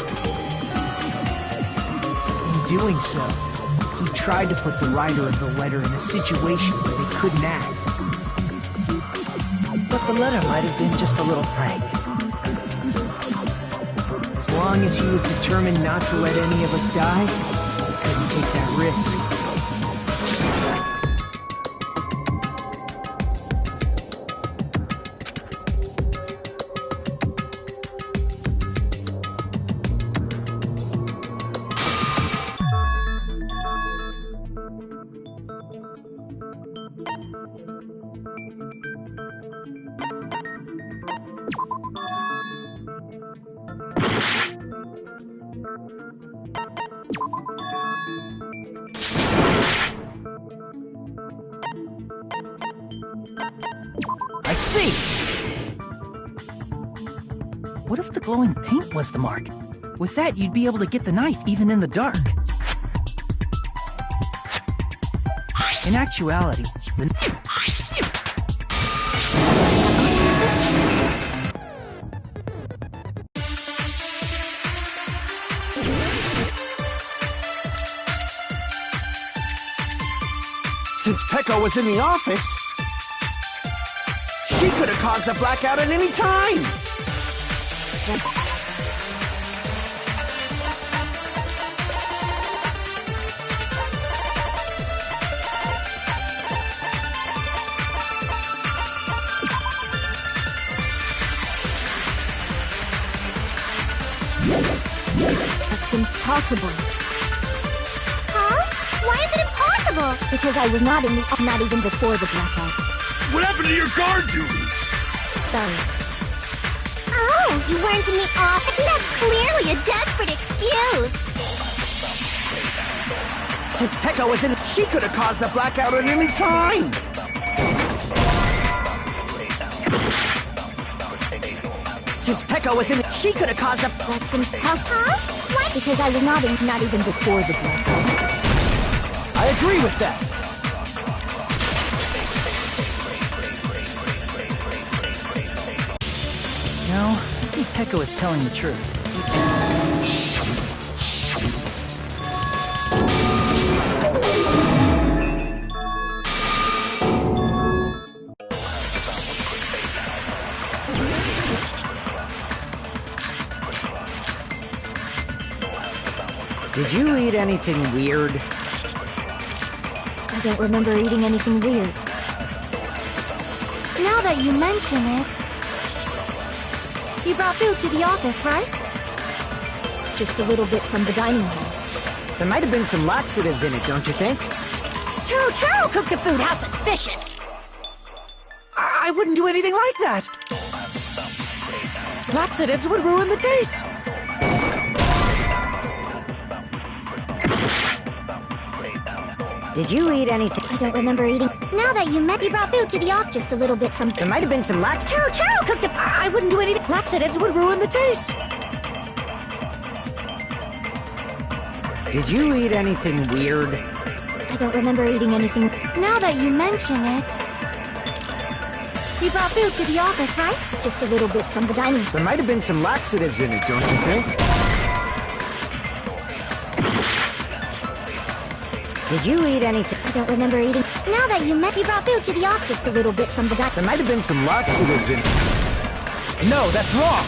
In doing so, he tried to put the writer of the letter in a situation where they couldn't act. But the letter might have been just a little prank. As long as he was determined not to let any of us die, he couldn't take that risk. I see! What if the glowing paint was the mark? With that, you'd be able to get the knife even in the dark. In actuality, Since Pekka was in the office, she could have caused the blackout at any time! That's impossible. Huh? Why is it impossible? Because I was not even before the blackout. What happened to your guard duty? Sorry. Oh, you weren't in the office? That's clearly a desperate excuse. Since Pekka was in, she could have caused the blackout at any time! Since Pekka was in, she could have caused the... That's impossible. Huh? What? Because I was not even before the blackout. I agree with that. No, I think Pekka is telling the truth. Did you eat anything weird? I don't remember eating anything weird. Now that you mention it... You brought food to the office, right? Just a little bit from the dining hall. There might have been some laxatives in it, don't you think? Taro cooked the food. How suspicious! I wouldn't do anything like that! Laxatives would ruin the taste! Did you eat anything? I don't remember eating. Now that you brought food to the office... Just a little bit from... There might have been some Taro cooked the... I wouldn't do anything. Laxatives would ruin the taste! Did you eat anything weird? I don't remember eating anything. Now that you mention it... You brought food to the office, right? Just a little bit from the dining hall. There might have been some laxatives in it, don't you think? Did you eat anything? I don't remember eating. Now that you brought food to the office... Just a little bit from the dining There might have been some laxatives in it. No, that's wrong!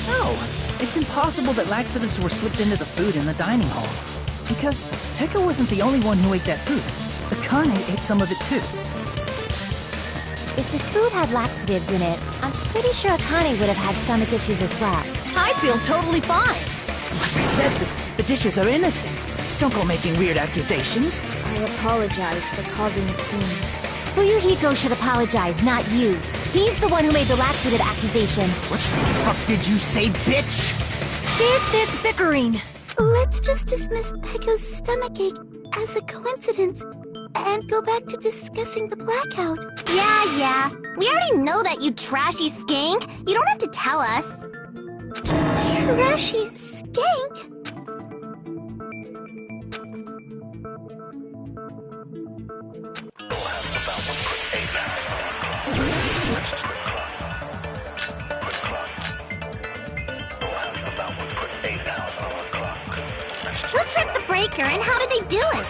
No, it's impossible that laxatives were slipped into the food in the dining hall. Because Pekka wasn't the only one who ate that food. Akane ate some of it too. If the food had laxatives in it, I'm pretty sure Akane would have had stomach issues as well. I feel totally fine. Like I said, the dishes are innocent. Don't go making weird accusations. I apologize for causing a scene. Fuyuhiko should apologize, not you. He's the one who made the laxative accusation. What the fuck did you say, bitch? There's this bickering. Let's just dismiss Pecco's stomachache as a coincidence and go back to discussing the blackout. Yeah. We already know that, you trashy skank. You don't have to tell us. Trashy skank? Who tripped the breaker and how did they do it?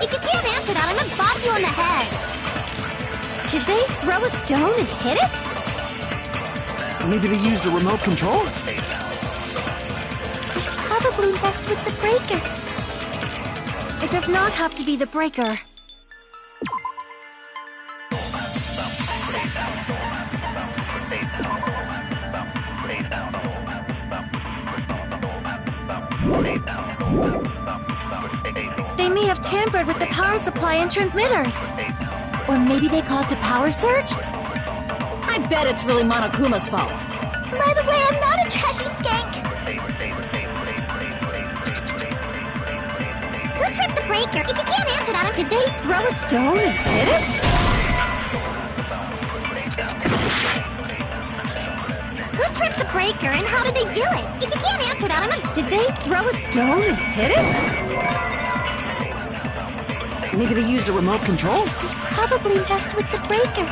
If you can't answer that, I'm gonna bop you on the head. Did they throw a stone and hit it? Maybe they used a remote control? Probably messed with the breaker. It does not have to be the breaker. They may have tampered with the power supply and transmitters. Or maybe they caused a power surge? I bet it's really Monokuma's fault. By the way, I'm not a trashy skank. Who tripped the breaker? If you can't answer that, did they throw a stone and hit it? Who tripped the breaker and how did they do it? If you can't answer that, did they throw a stone and hit it? Maybe they used a remote control? Probably messed with the breaker.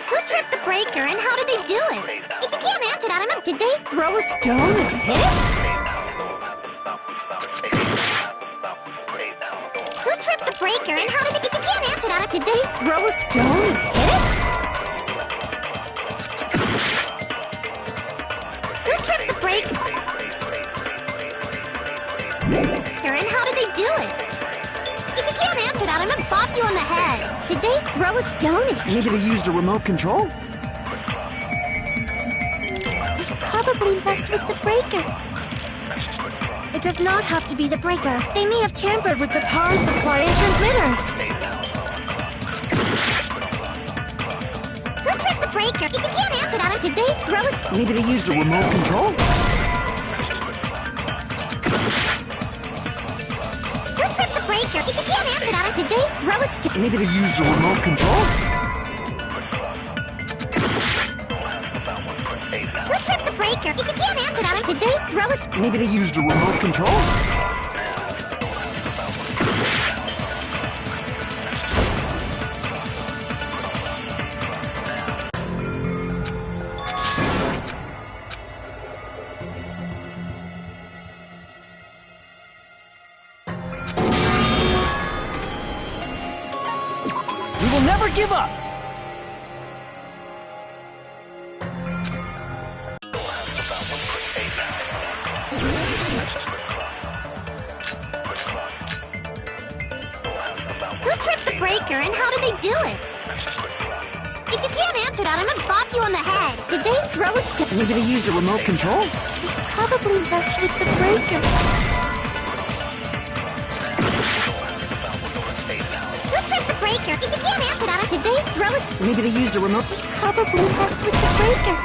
Who tripped the breaker and how did they do it? If you can't answer that, did they throw a stone and hit it? Who tripped the breaker and how did they... If you can't answer that, did they throw a stone and hit it? Who tripped the breaker? And how did they do it? If you can't answer that, I'm gonna bop you on the head. Did they throw a stone and... Maybe they used a remote control? Probably messed with the breaker. It does not have to be the breaker. They may have tampered with the power supply and transmitters. Who tripped the breaker? If you can't answer that, did they throw a... Maybe they used a remote control? Who tripped the breaker? If you can't answer that, did they throw a stone? Maybe they used a remote control? Who tripped the breaker? If you can't answer that, did they throw a stone? Maybe they used a remote control? We will never give up! Who tripped the breaker and how did they do it? If you can't answer that, I'm gonna bop you on the head. Did they throw a stone? Maybe they used a remote control? Probably messed with the breaker. Who tripped the breaker? If you can't answer that, did they throw a stone? Maybe they used a remote... Probably messed with the breaker.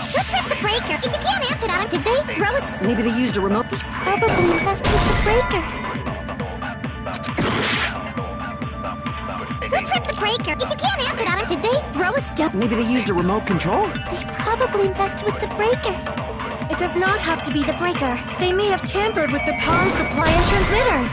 Who tripped the breaker? If you can't answer that, did they throw a stone? Maybe they used a remote... Probably messed with the breaker. Who tripped the breaker? If you can't answer that, did they throw a stone? Maybe they used a remote control? Probably messed with the breaker. It does not have to be the breaker. They may have tampered with the power supply and transmitters.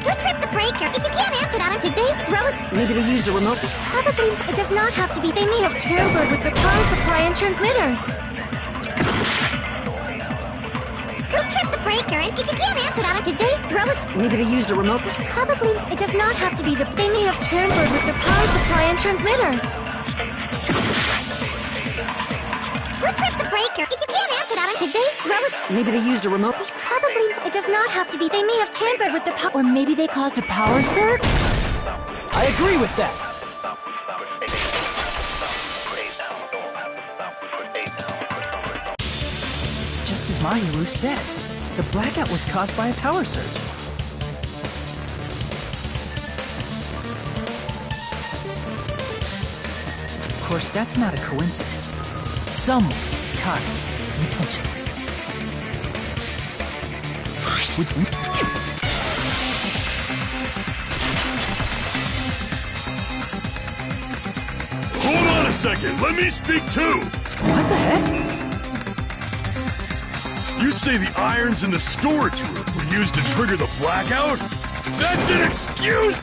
Who tripped the breaker? If you can't answer that, did they throw a stone? Maybe they used a remote... Probably. It does not have to be. They may have tampered with the power supply and transmitters. Who tripped the breaker? And if you can't answer that, did they throw a stone? Maybe they used a remote... Probably. It does not have to be the... They may have tampered with the power supply and transmitters. Who tripped the breaker? If you can't answer that, did they throw a stone? Maybe they used a remote... Probably. It does not have to be. They may have tampered with the power... Or maybe they caused a power surge? I agree with that. Mahiru said. The blackout was caused by a power surge. Of course, that's not a coincidence. Someone caused it intentionally. Hold on a second, let me speak too! What the heck? You say the irons in the storage room were used to trigger the blackout? That's an excuse!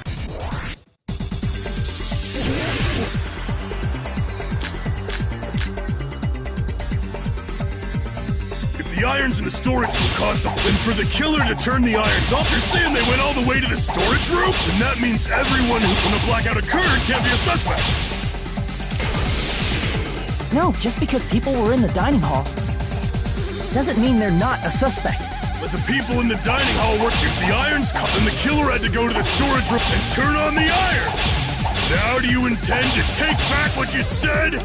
If the irons in the storage room caused the... Then for the killer to turn the irons off, you're saying they went all the way to the storage room? Then that means everyone who, when the blackout occurred, can't be a suspect! No, just because people were in the dining hall doesn't mean they're not a suspect. But the people in the dining hall were... If the irons cut, then the killer had to go to the storage room and turn on the iron! Now do you intend to take back what you said?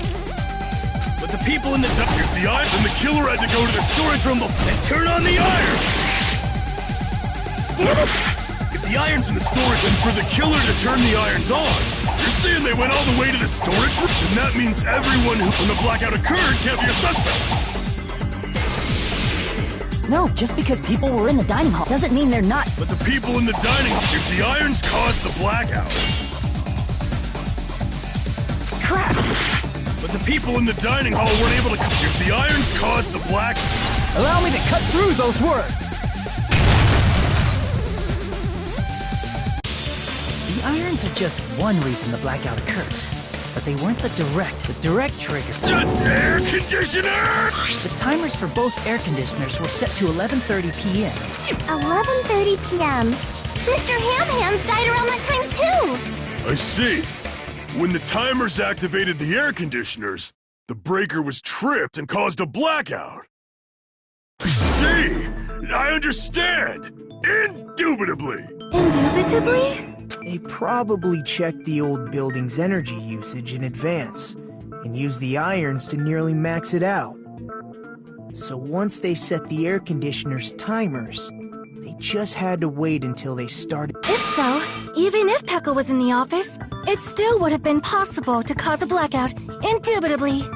But the people in the... If the iron... Then the killer had to go to the storage room and turn on the iron! Damn it! If the iron's in the storage, then for the killer to turn the irons on, you're saying they went all the way to the storage room? Then that means everyone who, when the blackout occurred, can't be a suspect! No, just because people were in the dining hall doesn't mean they're not. But the people in the dining hall... If the irons caused the blackout... Crap! But the people in the dining hall weren't able to... If the irons caused the black... Allow me to cut through those words! The irons are just one reason the blackout occurred. But they weren't the direct trigger. Air conditioner! The timers for both air conditioners were set to 11:30 p.m. 11:30 p.m. Mr. Ham-Hams died around that time too! I see. When the timers activated the air conditioners, the breaker was tripped and caused a blackout. I see! I understand! Indubitably! Indubitably? They probably checked the old building's energy usage in advance and used the irons to nearly max it out. So once they set the air conditioner's timers, they just had to wait until they started. If so, even if Pekka was in the office, it still would have been possible to cause a blackout, indubitably.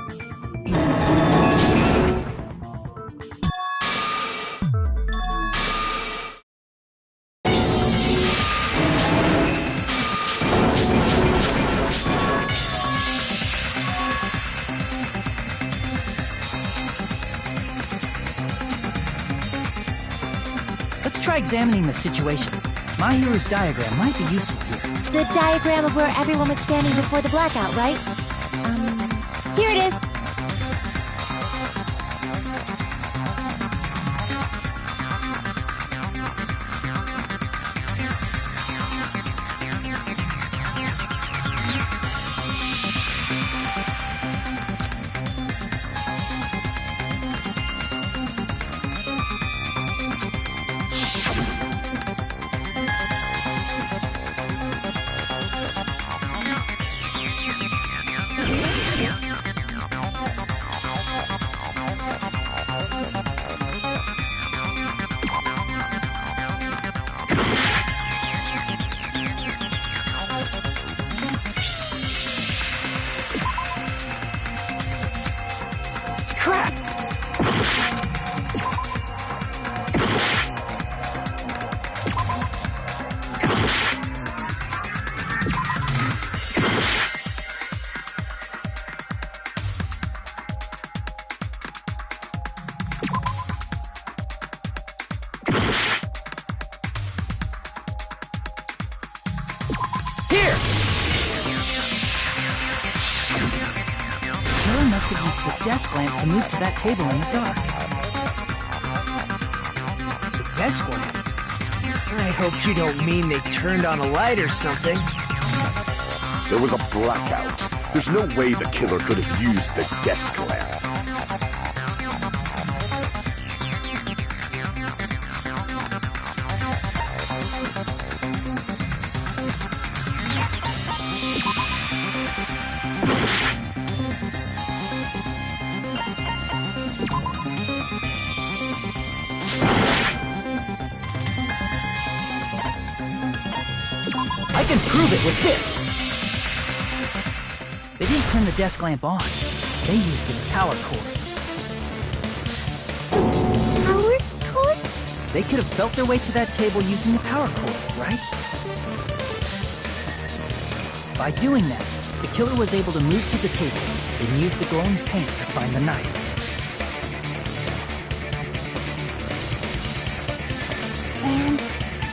Let's try examining the situation. Mahiru's diagram might be useful here. The diagram of where everyone was standing before the blackout, right? Here it is. Crap! Must have used the desk lamp to move to that table in the dark. The desk lamp? I hope you don't mean they turned on a light or something. There was a blackout. There's no way the killer could have used the desk lamp. I can prove it with this! They didn't turn the desk lamp on. They used its power cord. Power cord? They could have felt their way to that table using the power cord, right? By doing that, the killer was able to move to the table and use the glowing paint to find the knife. And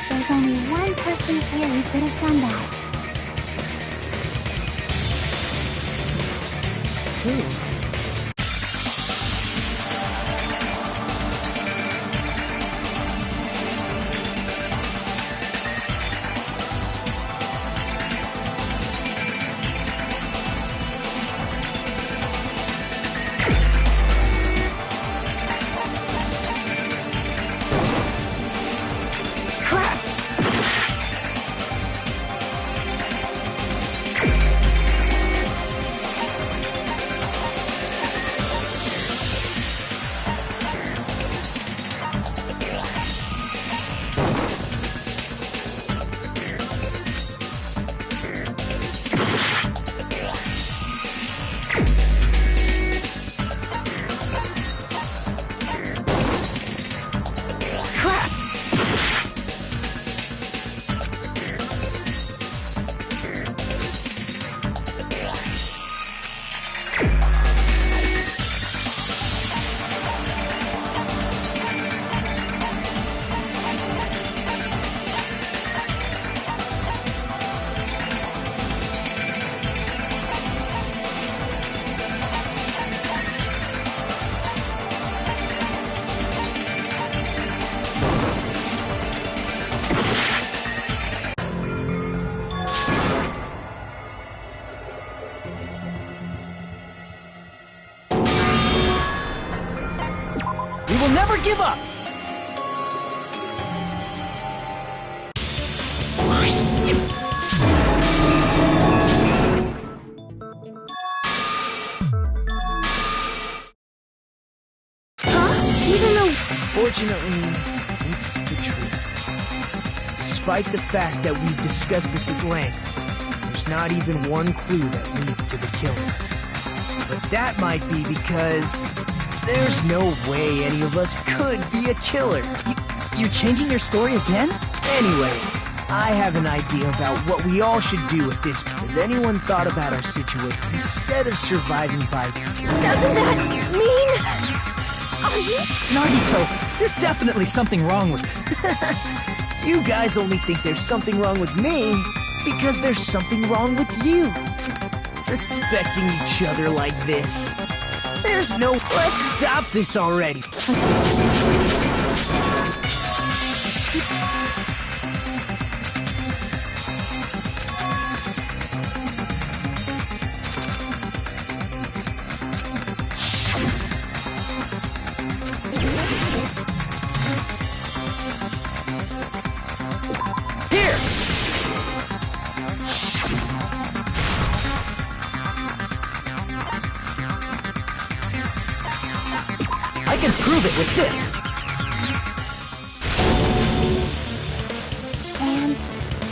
there's only one person here who could have done that. Who? We will never give up! Fortunately, it's the truth. Despite the fact that we've discussed this at length, there's not even one clue that leads to the killer. But that might be because there's no way any of us could be a killer. You're changing your story again? Anyway, I have an idea about what we all should do with this. Has anyone thought about our situation instead of surviving by... Doesn't that mean... Are you... Nagito, there's definitely something wrong with you. You guys only think there's something wrong with me because there's something wrong with you. Suspecting each other like this. There's no... Let's stop this already. I can prove it with this! And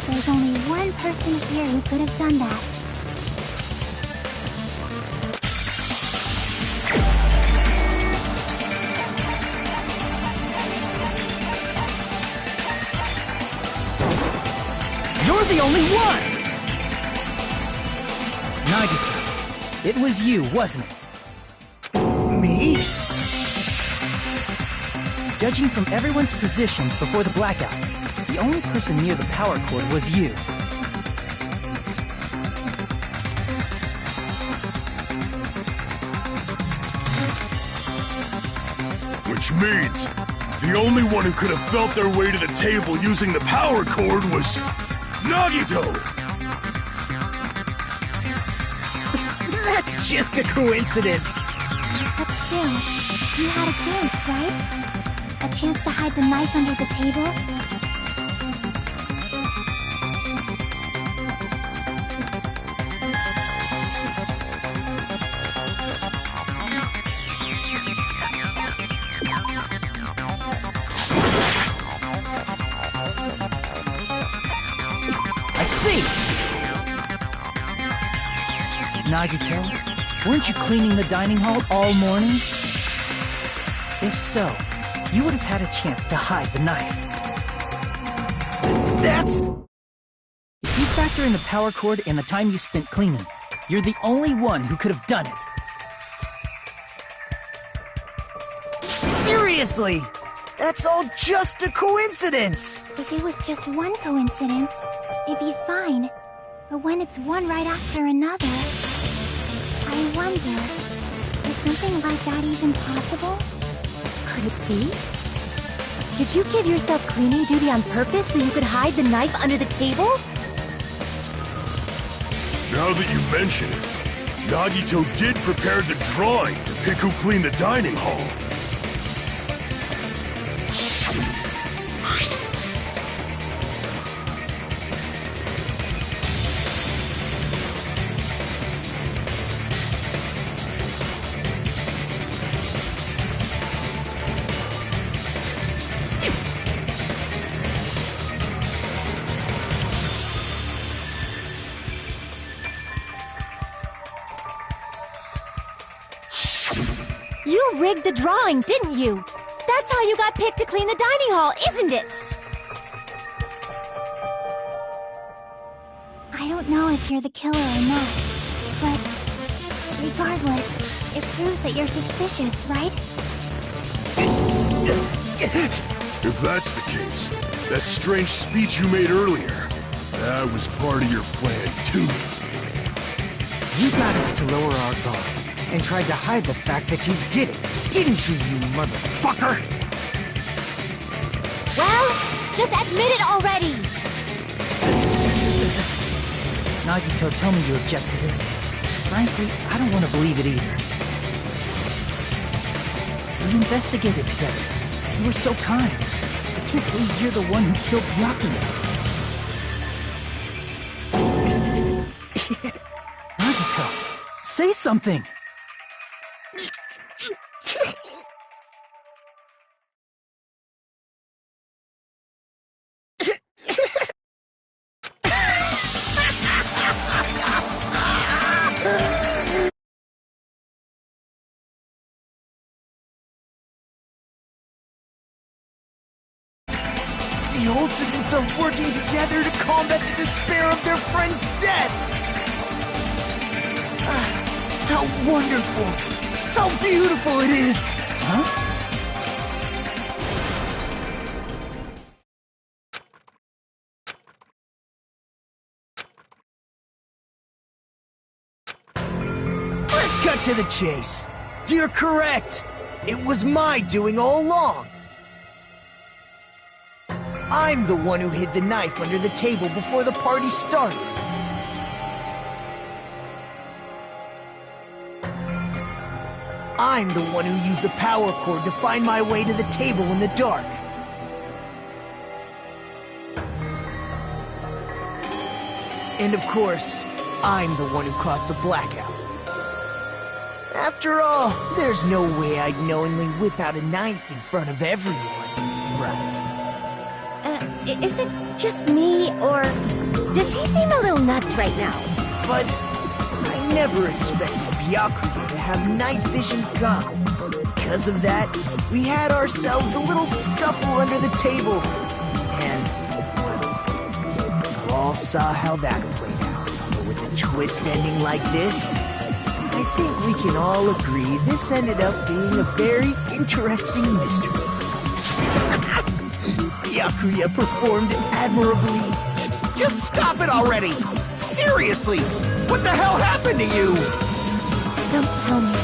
there's only one person here who could have done that. You're the only one! Nagito, it was you, wasn't it? Me? Judging from everyone's positions before the blackout, the only person near the power cord was you. Which means, the only one who could have felt their way to the table using the power cord was... Nagito! That's just a coincidence. But still, you had a chance, right? A chance to hide the knife under the table? I see me! Nagito, weren't you cleaning the dining hall all morning? If so, you would have had a chance to hide the knife. That's... If you factor in the power cord and the time you spent cleaning, you're the only one who could have done it. Seriously! That's all just a coincidence! If it was just one coincidence, it'd be fine. But when it's one right after another, I wonder, is something like that even possible? Could it be? Did you give yourself cleaning duty on purpose so you could hide the knife under the table? Now that you mention it, Nagito did prepare the drawing to pick who cleaned the dining hall. You rigged the drawing, didn't you? That's how you got picked to clean the dining hall, isn't it? I don't know if you're the killer or not, but regardless, it proves that you're suspicious, right? If that's the case, that strange speech you made earlier, that was part of your plan too. You got us to lower our guard and tried to hide the fact that you did it, didn't you, you motherfucker? Well, just admit it already! Nagito, tell me you object to this. Frankly, I don't want to believe it either. We investigated together. You were so kind. I can't believe you're the one who killed Byakuya. Nagito, say something! The Ultimates are working together to combat the despair of their friend's death! How wonderful! How beautiful it is! Huh? Let's cut to the chase. You're correct. It was my doing all along. I'm the one who hid the knife under the table before the party started. I'm the one who used the power cord to find my way to the table in the dark. And of course, I'm the one who caused the blackout. After all, there's no way I'd knowingly whip out a knife in front of everyone, right? Is it just me, or does he seem a little nuts right now? But I never expected Byakuya to have night vision goggles. Because of that, we had ourselves a little scuffle under the table. And, well, you all saw how that played out. But with a twist ending like this, I think we can all agree this ended up being a very interesting mystery. Byakuya performed admirably. Just stop it already! Seriously! What the hell happened to you? Don't tell me.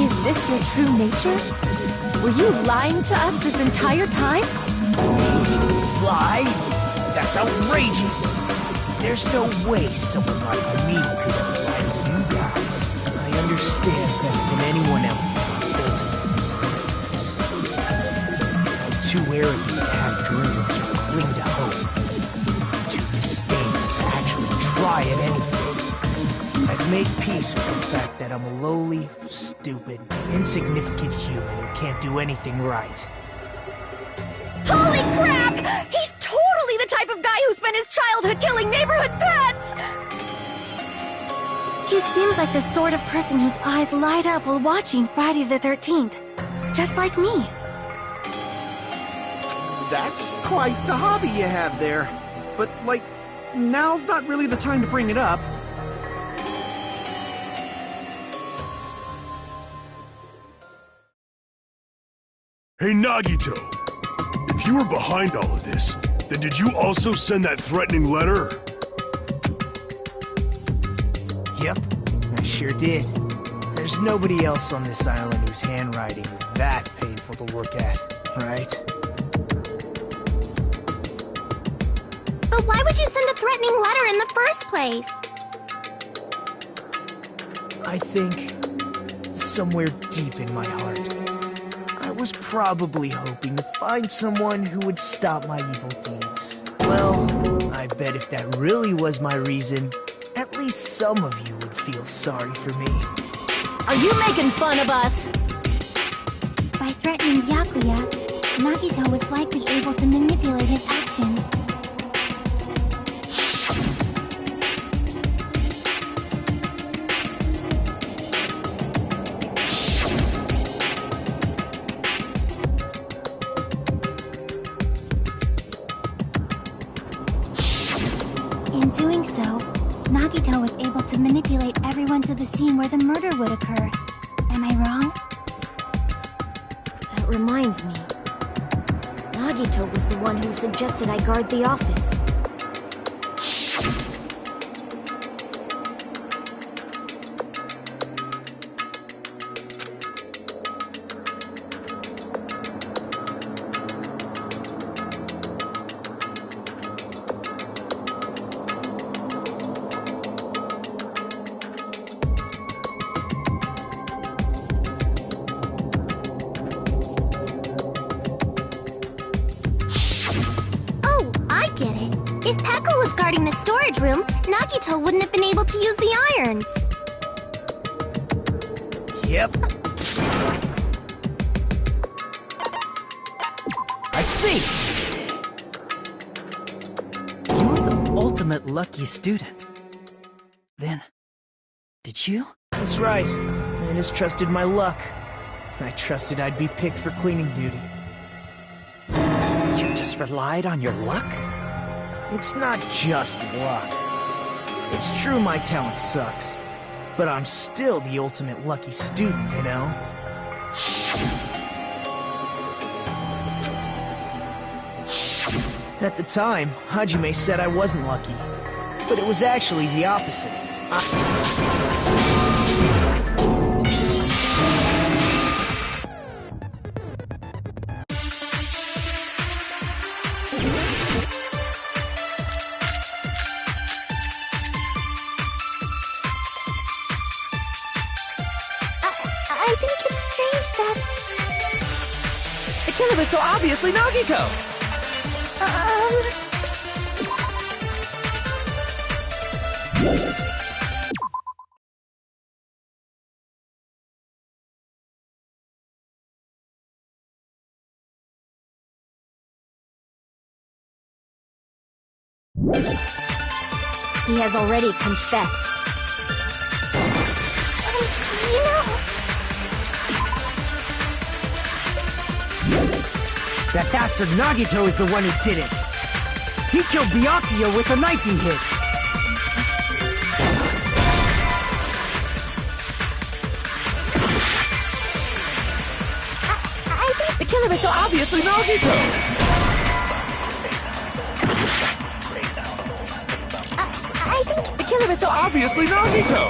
Is this your true nature? Were you lying to us this entire time? Lie? That's outrageous! There's no way someone like me could have lied to you guys. I understand better than anyone else I'm too arrogant to have dreams or cling to hope. Too disdainful to actually try at anything. I've made peace with the fact that I'm a lowly, stupid, insignificant human who can't do anything right. Holy crap! He's totally the type of guy who spent his childhood killing neighborhood He seems like the sort of person whose eyes light up while watching Friday the 13th. Just like me. That's quite the hobby you have there. But, like, now's not really the time to bring it up. Hey, Nagito! If you were behind all of this, then did you also send that threatening letter? Yep, I sure did. There's nobody else on this island whose handwriting is that painful to look at, right? But why would you send a threatening letter in the first place? I think somewhere deep in my heart, I was probably hoping to find someone who would stop my evil deeds. Well, I bet if that really was my reason, at least some of you would feel sorry for me. Are you making fun of us? By threatening Byakuya, Nagito was likely able to manipulate his actions. In doing so, Nagito was able to manipulate everyone to the scene where the murder would occur. Am I wrong? That reminds me. Nagito was the one who suggested I guard the office. Guarding the storage room, Nagito wouldn't have been able to use the irons. Yep. I see! You're the ultimate lucky student. Then, did you? That's right. I just trusted my luck. I trusted I'd be picked for cleaning duty. You just relied on your luck? It's not just luck. It's true my talent sucks, but I'm still the ultimate lucky student, you know? At the time, Hajime said I wasn't lucky, but it was actually the opposite. I think it's strange that... The killer was so obviously Nagito! He has already confessed. You know... That bastard Nagito is the one who did it. He killed Byakuya with a knife he hid. I think The killer is so obviously Nagito! I think The killer is so obviously Nagito!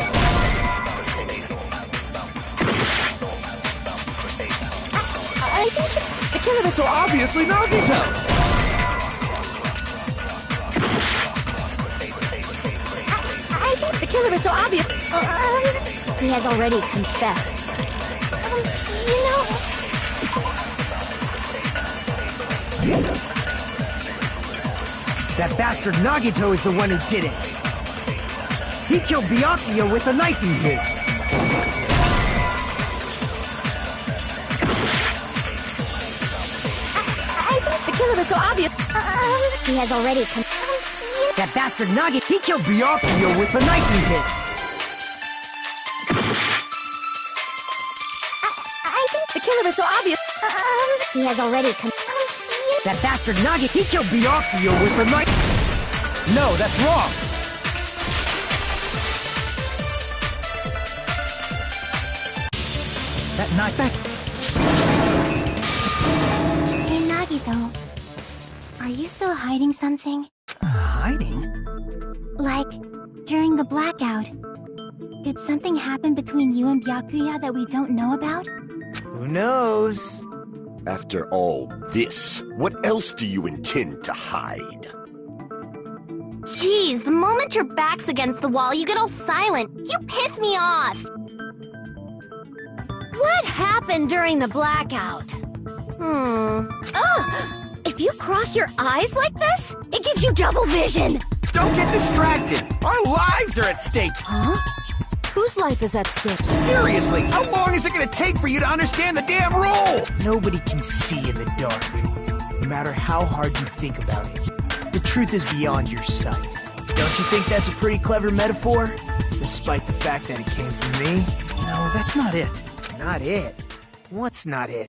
I think it's... The killer is so obviously Nagito! I think... The killer is so obvious. He has already confessed. You know... That bastard Nagito is the one who did it. He killed Byakuya with a knife he hid. I think The killer is so obvious. He has already That bastard Nagito, he killed Byakuya with a knife he hid. is so obvious. He has already That bastard Nagi, he killed Byakuya with a knife. No, that's wrong! That knife... Hey, Nagito. Are you still hiding something? Hiding? Like, during the blackout, did something happen between you and Byakuya that we don't know about? Who knows? After all this, what else do you intend to hide? Jeez, the moment your back's against the wall, you get all silent. You piss me off. What happened during the blackout? Ugh! If you cross your eyes like this, it gives you double vision! Don't get distracted! Our lives are at stake! Huh? Whose life is at stake? Seriously, how long is it gonna take for you to understand the damn rule? Nobody can see in the dark, no matter how hard you think about it. The truth is beyond your sight. Don't you think that's a pretty clever metaphor? Despite the fact that it came from me? No, that's not it. Not it? What's not it?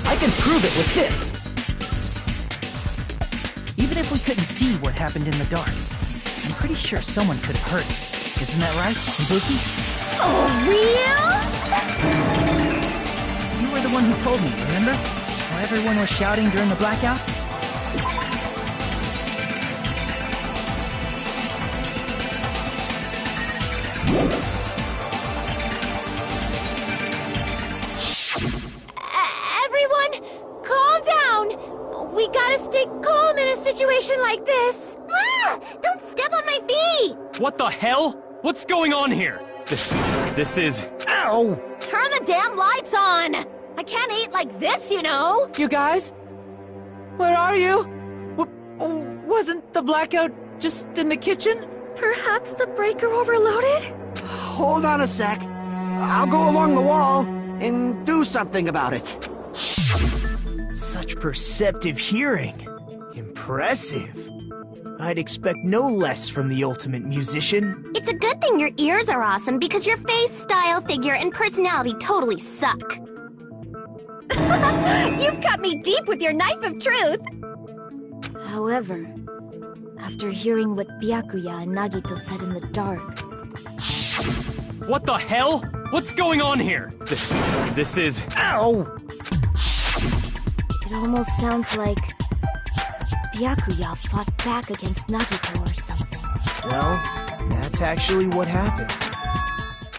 I can prove it with this! Even if we couldn't see what happened in the dark, I'm pretty sure someone could have heard it. Isn't that right, Ibuki? Oh, real? You were the one who told me, remember? How everyone was shouting during the blackout? Everyone, calm down! We gotta stay calm in a situation like this! Ah! Don't step on my feet! What the hell? What's going on here? This is... Ow! Turn the damn lights on! I can't eat like this, you know! You guys? Where are you? Wasn't the blackout just in the kitchen? Perhaps the breaker overloaded? Hold on a sec. I'll go along the wall and do something about it. Such perceptive hearing. Impressive. I'd expect no less from the ultimate musician. It's a good thing your ears are awesome because your face, style, figure, and personality totally suck. You've cut me deep with your knife of truth! However, after hearing what Byakuya and Nagito said in the dark... What the hell? What's going on here? This is... Ow! It almost sounds like Byakuya fought back against Nagito or something. Well, that's actually what happened.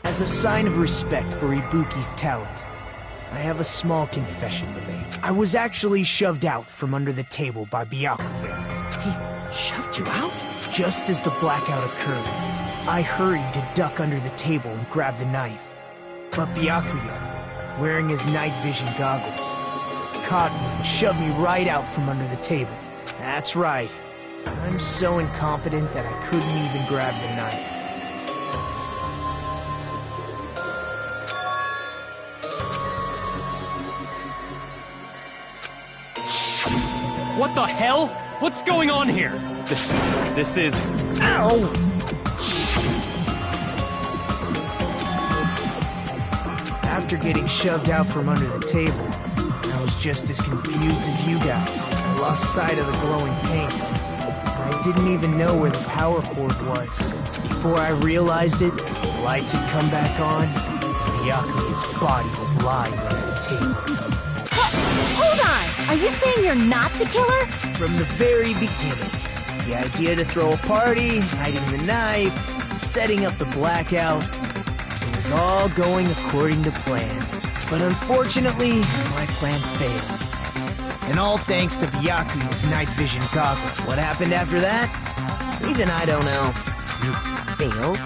As a sign of respect for Ibuki's talent, I have a small confession to make. I was actually shoved out from under the table by Byakuya. He shoved you out? Just as the blackout occurred, I hurried to duck under the table and grab the knife. But Byakuya, wearing his night vision goggles, caught me and shoved me right out from under the table. That's right. I'm so incompetent that I couldn't even grab the knife. What the hell? What's going on here? This is... Ow! After getting shoved out from under the table, I was just as confused as you guys. I lost sight of the glowing paint. I didn't even know where the power cord was. Before I realized it, the lights had come back on, and Byakuya's body was lying right at the table. Hold on! Are you saying you're not the killer? From the very beginning, the idea to throw a party, hiding the knife, setting up the blackout, it was all going according to plan. But unfortunately, my plan failed. And all thanks to Byakuya's night vision goggles. What happened after that? Even I don't know. You failed?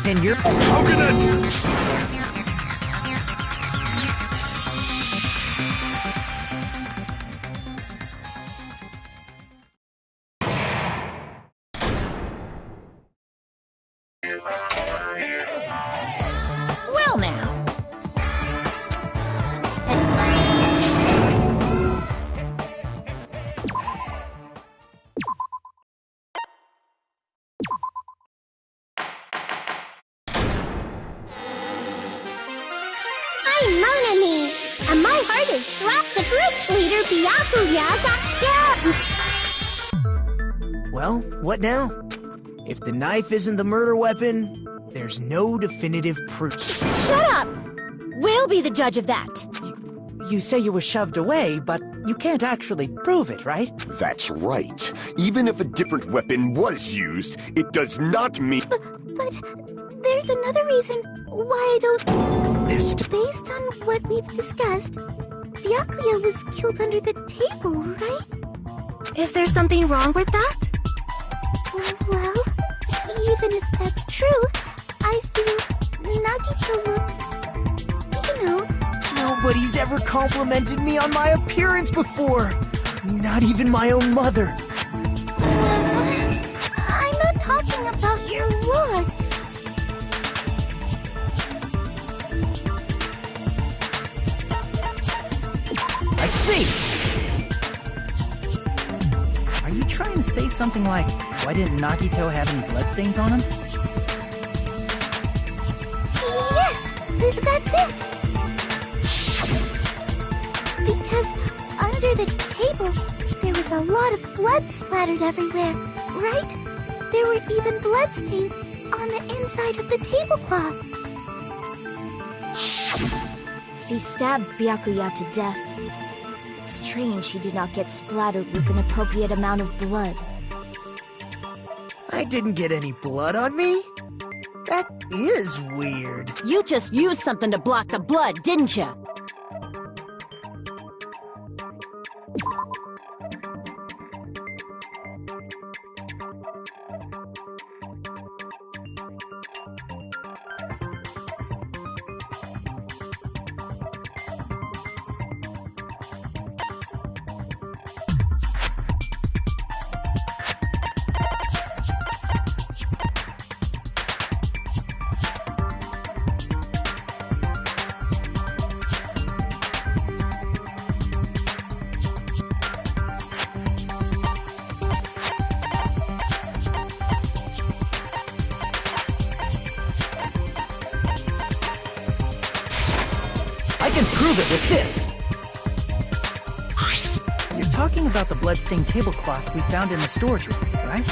Then you're... How can that... Well now. I'm Monami, and my heart is throbbed. The group's leader, Byakuya, got killed. Well, what now? If the knife isn't the murder weapon, there's no definitive proof. Shut up! We'll be the judge of that. You say you were shoved away, but you can't actually prove it, right? That's right. Even if a different weapon was used, it does not mean... But there's another reason why I don't... Based on what we've discussed, Byakuya was killed under the table, right? Is there something wrong with that? Well, even if that's true, I feel Nagito looks... you know... Nobody's ever complimented me on my appearance before! Not even my own mother. I'm not talking about your looks. I see! Are you trying to say something like, why didn't Nagito have any bloodstains on him? Yes, that's it. Because under the table, there was a lot of blood splattered everywhere, right? There were even bloodstains on the inside of the tablecloth. If he stabbed Byakuya to death, it's strange he did not get splattered with an appropriate amount of blood. I didn't get any blood on me? That is weird. You just used something to block the blood, didn't you? I can prove it with this! You're talking about the bloodstained tablecloth we found in the storage room, right?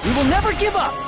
We will never give up!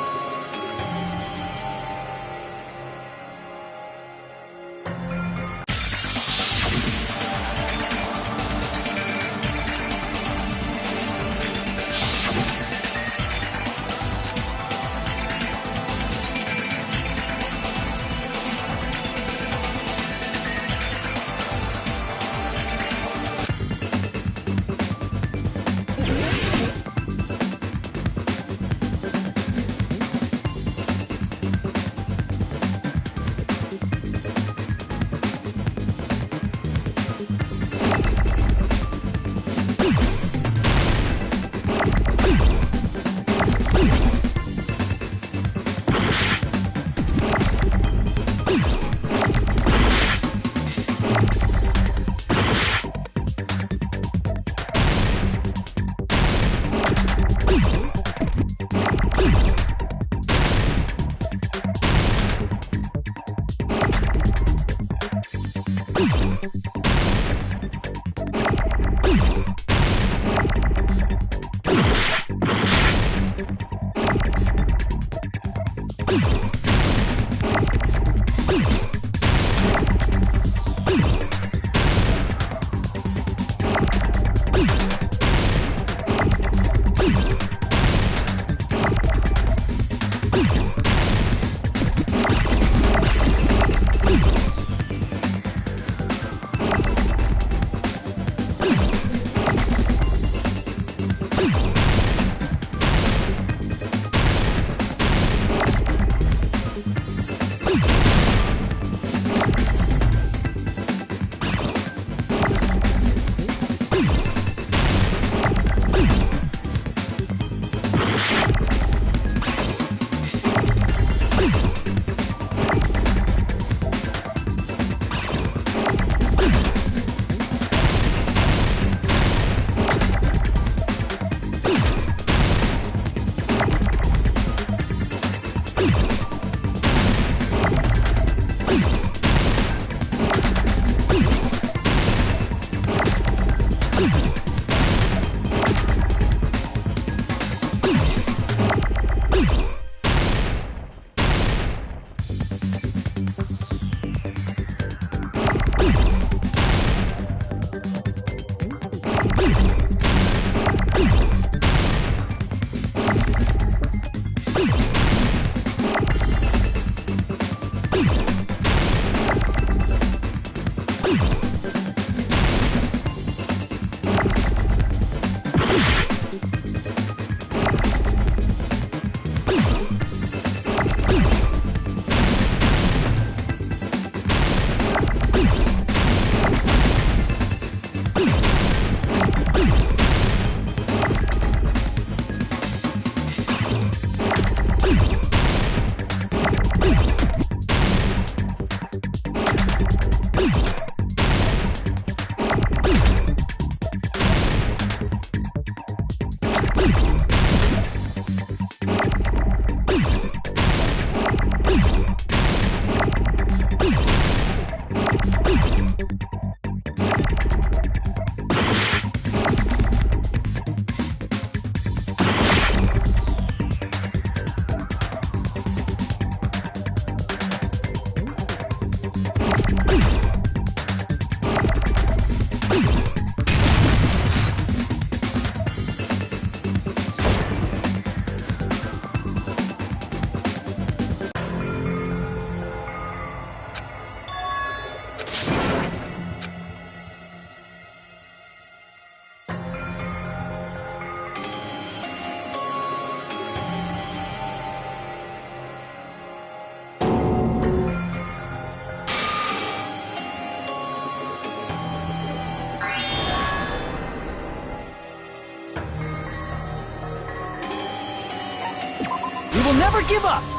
will never give up!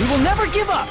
We will never give up!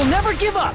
will never give up!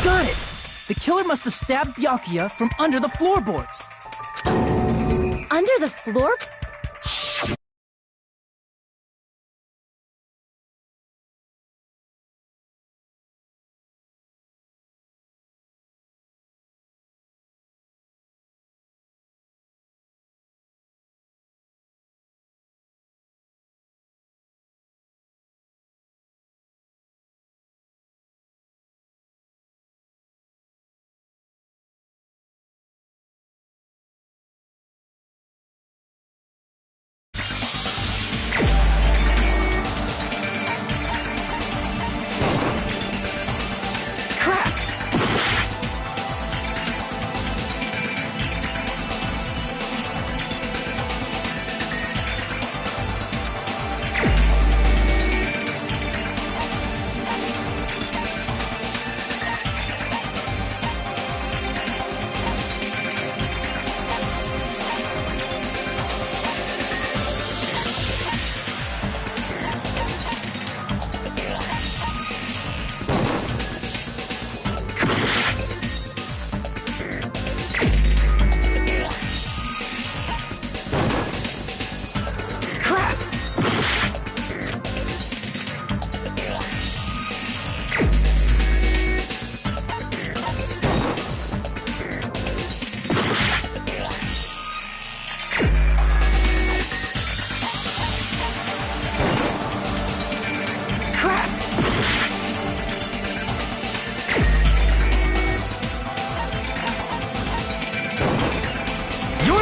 Got it! The killer must have stabbed Byakuya from under the floorboards. Under the floor?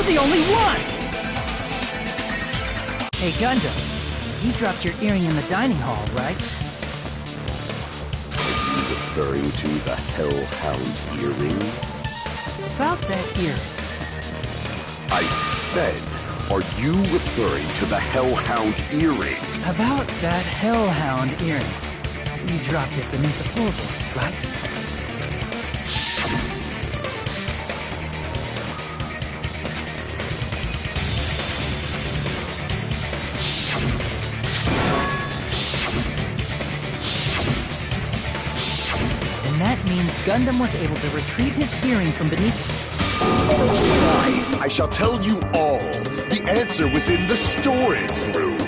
The only one! Hey, Gundam, you dropped your earring in the dining hall, right? referring to the Hellhound earring? About that earring. I said, are you referring to the Hellhound earring? About that Hellhound earring. You dropped it beneath the floorboard, right? And that means Gundam was able to retrieve his hearing from beneath. Fine, I shall tell you all. The answer was in the storage room.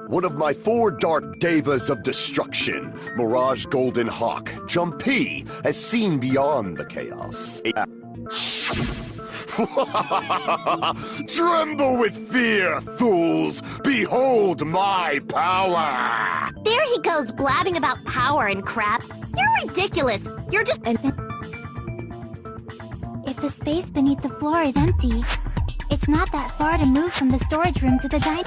One of my 4 dark devas of destruction, Mirage Golden Hawk, Jumpy, has seen beyond the chaos. Tremble with fear, fools! Behold my power! There he goes blabbing about power and crap. You're ridiculous. You're just... If the space beneath the floor is empty, it's not that far to move from the storage room to the dining.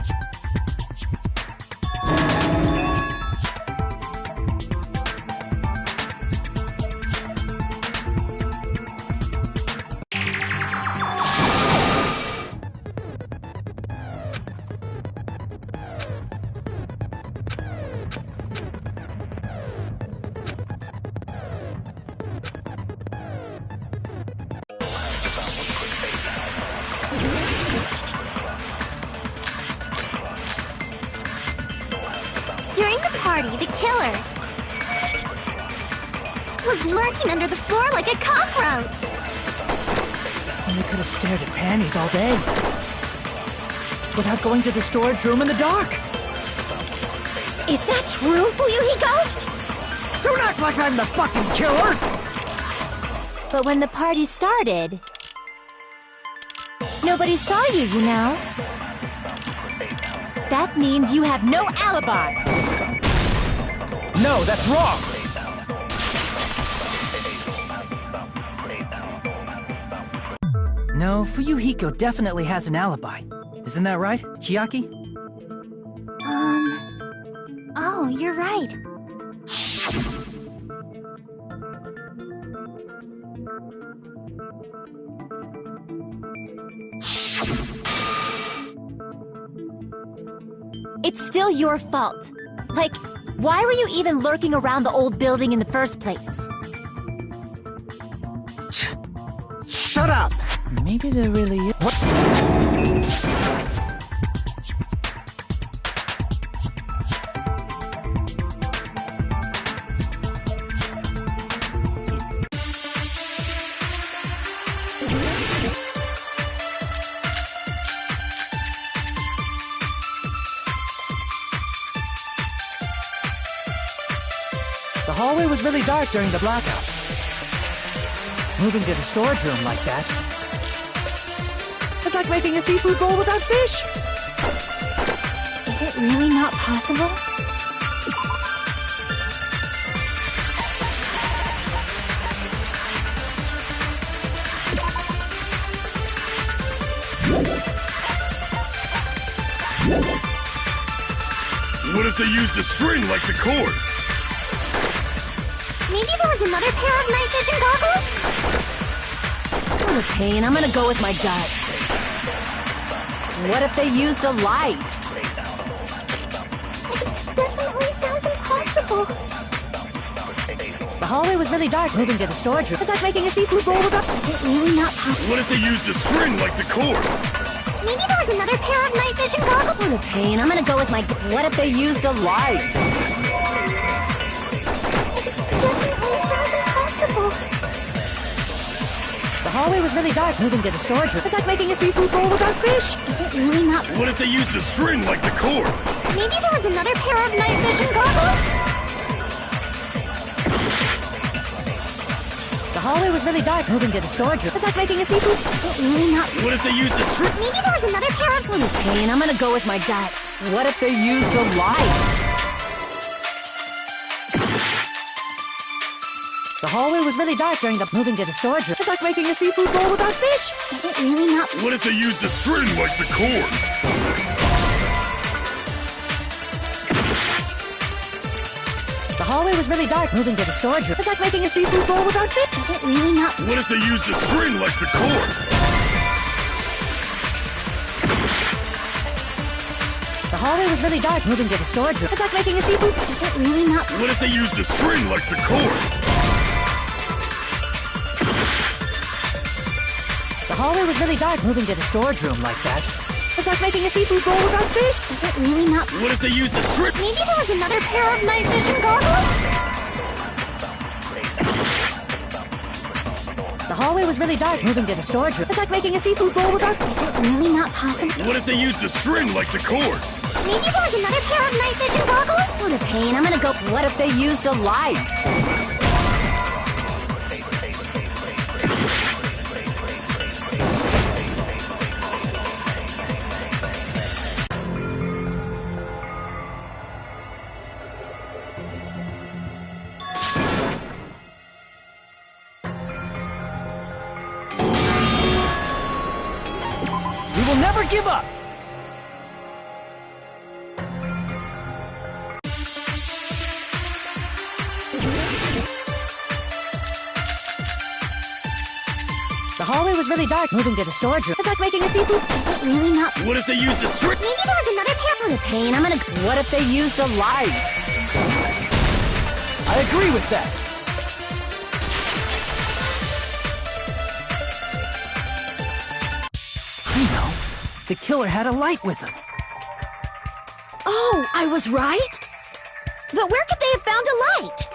During the party, the killer was lurking under the floor like a cockroach. You could have stared at panties all day. Without going to the storage room in the dark. Is that true, Fuyuhiko? Don't act like I'm the fucking killer! But when the party started, nobody saw you, you know. That means you have no alibi. No, that's wrong! No, Fuyuhiko definitely has an alibi. Isn't that right, Chiaki? Oh, you're right. It's still your fault. Like, why were you even lurking around the old building in the first place? Shut up! Maybe there really is. What? The hallway was really dark during the blackout. Moving to the storage room like that. It's like making a seafood bowl without fish! Is it really not possible? What if they used a string like the cord? Maybe there was another pair of night vision goggles? Full of pain, I'm gonna go with my gut. What if they used a light? Definitely sounds impossible. The hallway was really dark. Moving to the storage room. It's like making a seafood bowl without... Is it really not possible? What if they used a string like the cord? Maybe there was another pair of night vision goggles. Full of pain, I'm gonna go with my... What if they used a light? Definitely sounds impossible. The hallway was really dark. Moving to the storage room. It's like making a seafood bowl without fish. Is it really not? What if they used a string like the cord? Maybe there was another pair of night vision goggles. The hallway was really dark. Moving to the storage room. It's like making a seafood... Is it really not? What if they used a string? Maybe there was another pair of... Full of pain, I'm gonna go with my gut. What if they used a light? The hallway was really dark during the... Moving to the storage room. It's like making a seafood bowl without fish. Is it really not? What if they used a string like the cord? The hallway was really dark. Moving to the storage room. It's like making a seafood bowl without fish. Is it really not? What if they used a string like the cord? The hallway was really dark. Moving to the storage room. It's like making a seafood. Is it really not? What if they used a string like the cord? The hallway was really dark. Moving to the storage room like that. It's like making a seafood bowl without fish. Is it really not? What if they used a string? Maybe there was another pair of night vision goggles? The hallway was really dark. Moving to the storage room. It's like making a seafood bowl without. Is it really not possible? What if they used a string like the cord? Maybe there was another pair of night vision goggles? What a pain, I'm gonna go. What if they used a light? We will never give up! The hallway was really dark. Moving to the storage room. It's like making a seafood. Is it really not? What if they used a string? Maybe there was another pair. What a pain, I'm gonna. What if they used a light? I agree with that. I know. The killer had a light with him. Oh, I was right? But where could they have found a light?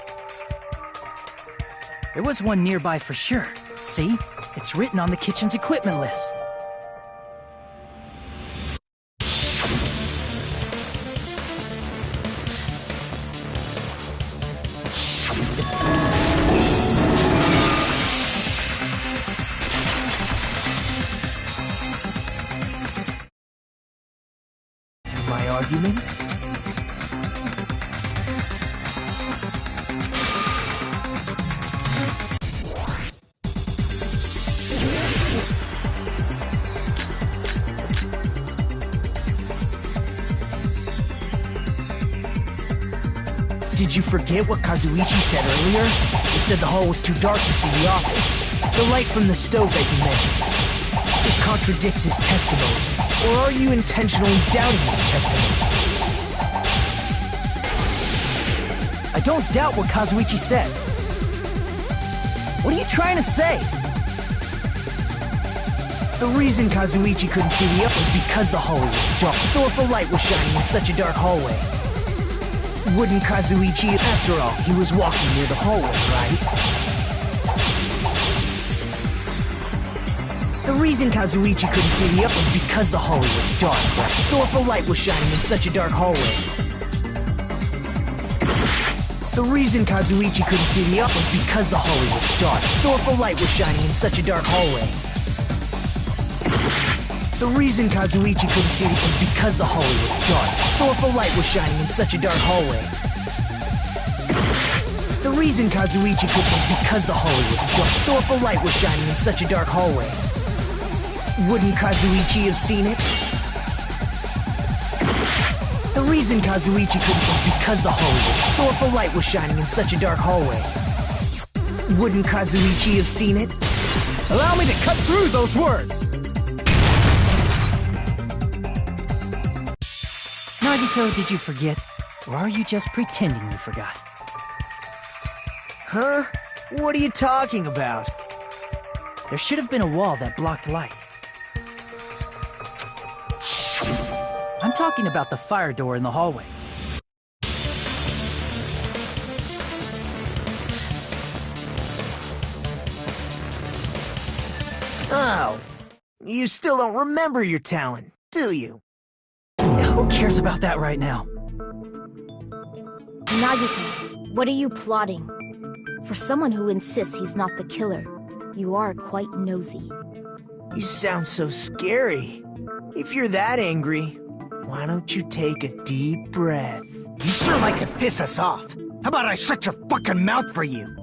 There was one nearby for sure. See? It's written on the kitchen's equipment list. My argument? Did you forget what Kazuichi said earlier? He said the hall was too dark to see the office. The light from the stove that you mentioned. It contradicts his testimony. Or are you intentionally doubting his testimony? I don't doubt what Kazuichi said. What are you trying to say? The reason Kazuichi couldn't see the up was because the hallway was dark. So if a light was shining in such a dark hallway, wouldn't Kazuichi, after all, he was walking near the hallway, right? The reason Kazuichi couldn't see the up was because the hallway was dark, right? So if a light was shining in such a dark hallway, the reason Kazuichi couldn't see the up was because the hallway was dark. So if a light was shining in such a dark hallway, the reason Kazuichi couldn't see it was because the hallway was dark. So if a light was shining in such a dark hallway, the reason Kazuichi couldn't was because the hallway was dark. So if a light was shining in such a dark hallway, wouldn't Kazuichi have seen it? The reason Kazuichi couldn't was because the hallway was dark. So if a light was shining in such a dark hallway, wouldn't Kazuichi have seen it? Allow me to cut through those words! Nagito, did you forget? Or are you just pretending you forgot? Huh? What are you talking about? There should have been a wall that blocked light. I'm talking about the fire door in the hallway. Oh, you still don't remember your talent, do you? Who cares about that right now? Nagito, what are you plotting? For someone who insists he's not the killer, you are quite nosy. You sound so scary. If you're that angry, why don't you take a deep breath? You sure like to piss us off. How about I shut your fucking mouth for you?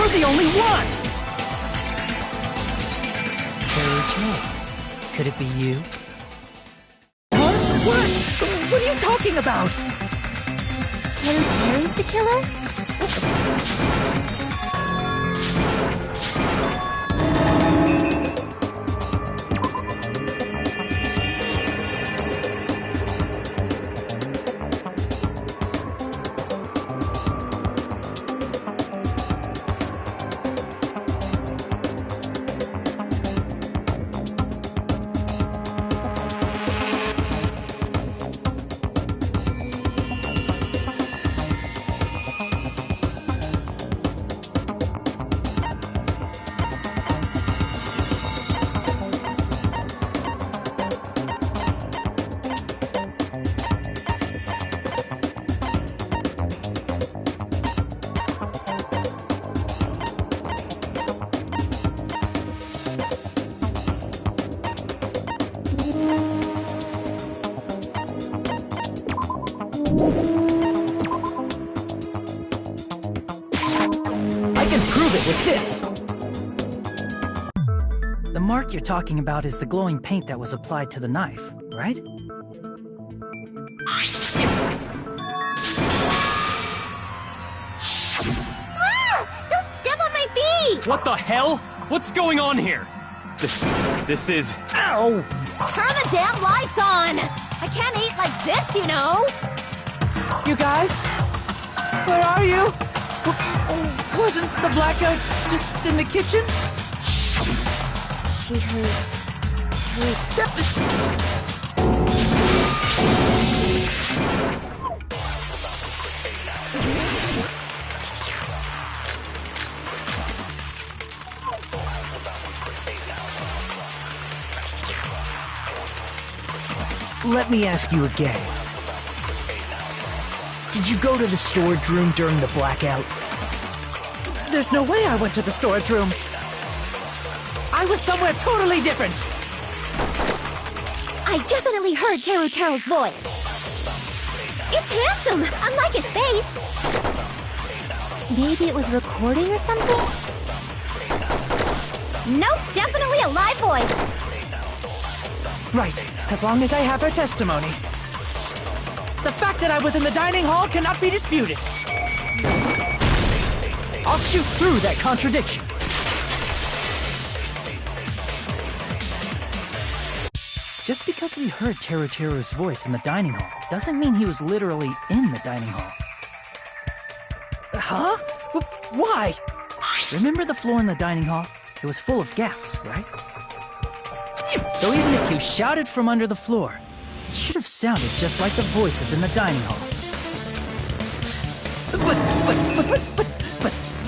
You're the only one! Teru, could it be you? Huh? What? What are you talking about? Teru's the killer? With this! The mark you're talking about is the glowing paint that was applied to the knife, right? Don't step on my feet! What the hell? What's going on here? This is... Ow! Turn the damn lights on! I can't eat like this, you know! You guys? Where are you? Wasn't the blackout just in the kitchen? She heard... Let me ask you again. Did you go to the storage room during the blackout? There's no way I went to the storage room. I was somewhere totally different. I definitely heard Teru's voice. It's handsome, unlike his face. Maybe it was recording or something? Nope, definitely a live voice. Right, as long as I have her testimony. The fact that I was in the dining hall cannot be disputed. I'll shoot through that contradiction. Just because we heard Teru's voice in the dining hall doesn't mean he was literally in the dining hall. Huh? Why? Remember the floor in the dining hall? It was full of gaps, right? So even if you shouted from under the floor, it should have sounded just like the voices in the dining hall.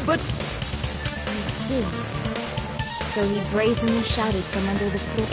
But... I see. So he brazenly shouted from under the floor.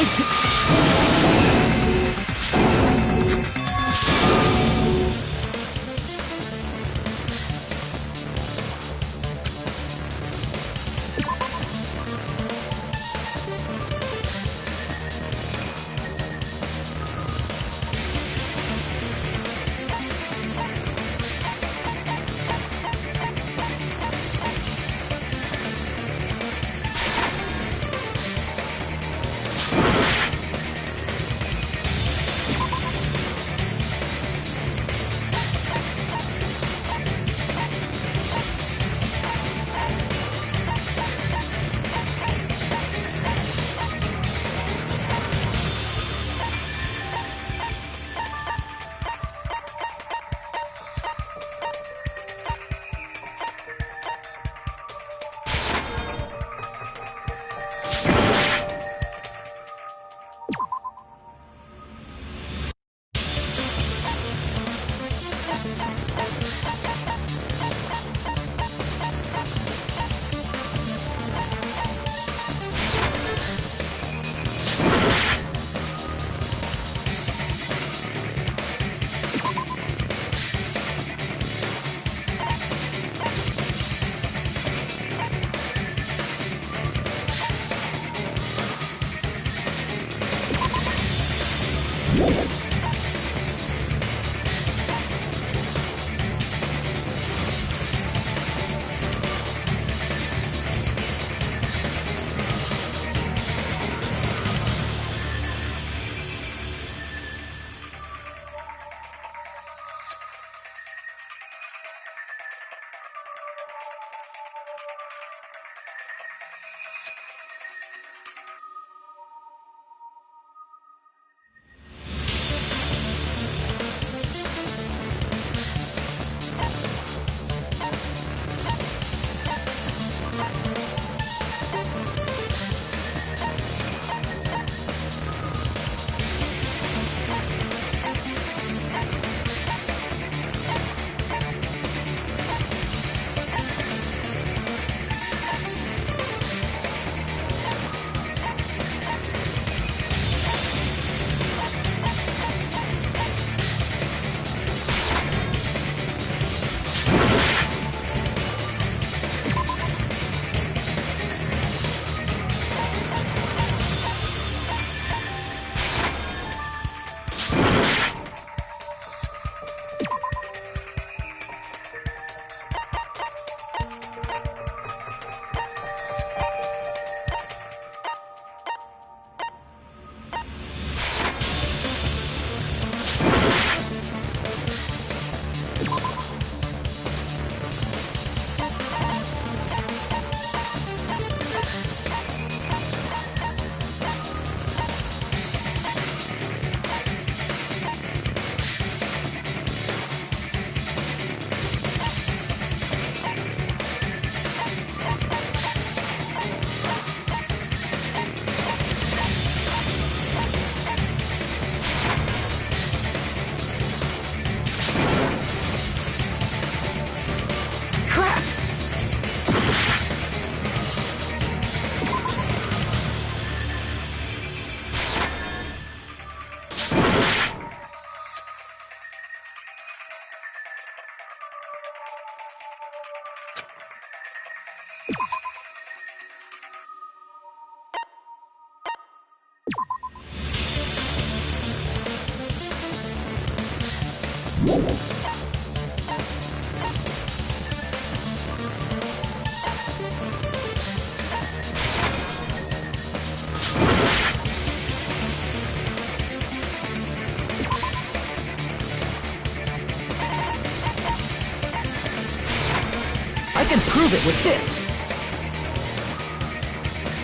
can prove it with this.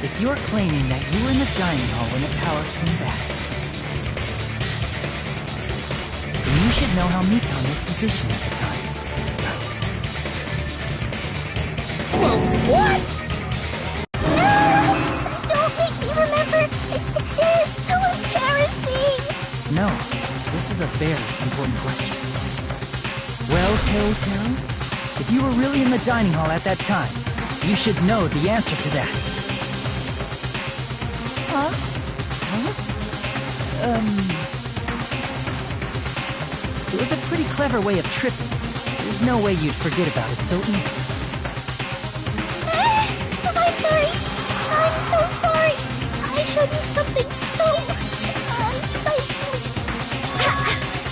If you're claiming that you were in the dining hall when the power came back, then you should know how Mikon was positioned at the time, right? Well, what? Don't make me remember. It's so embarrassing. No, this is a very important question. Well, Teru, if you were really in the dining hall at that time, you should know the answer to that. Huh? It was a pretty clever way of tripping. There's no way you'd forget about it so easily. I'm sorry. I'm so sorry. I showed you something so insightful.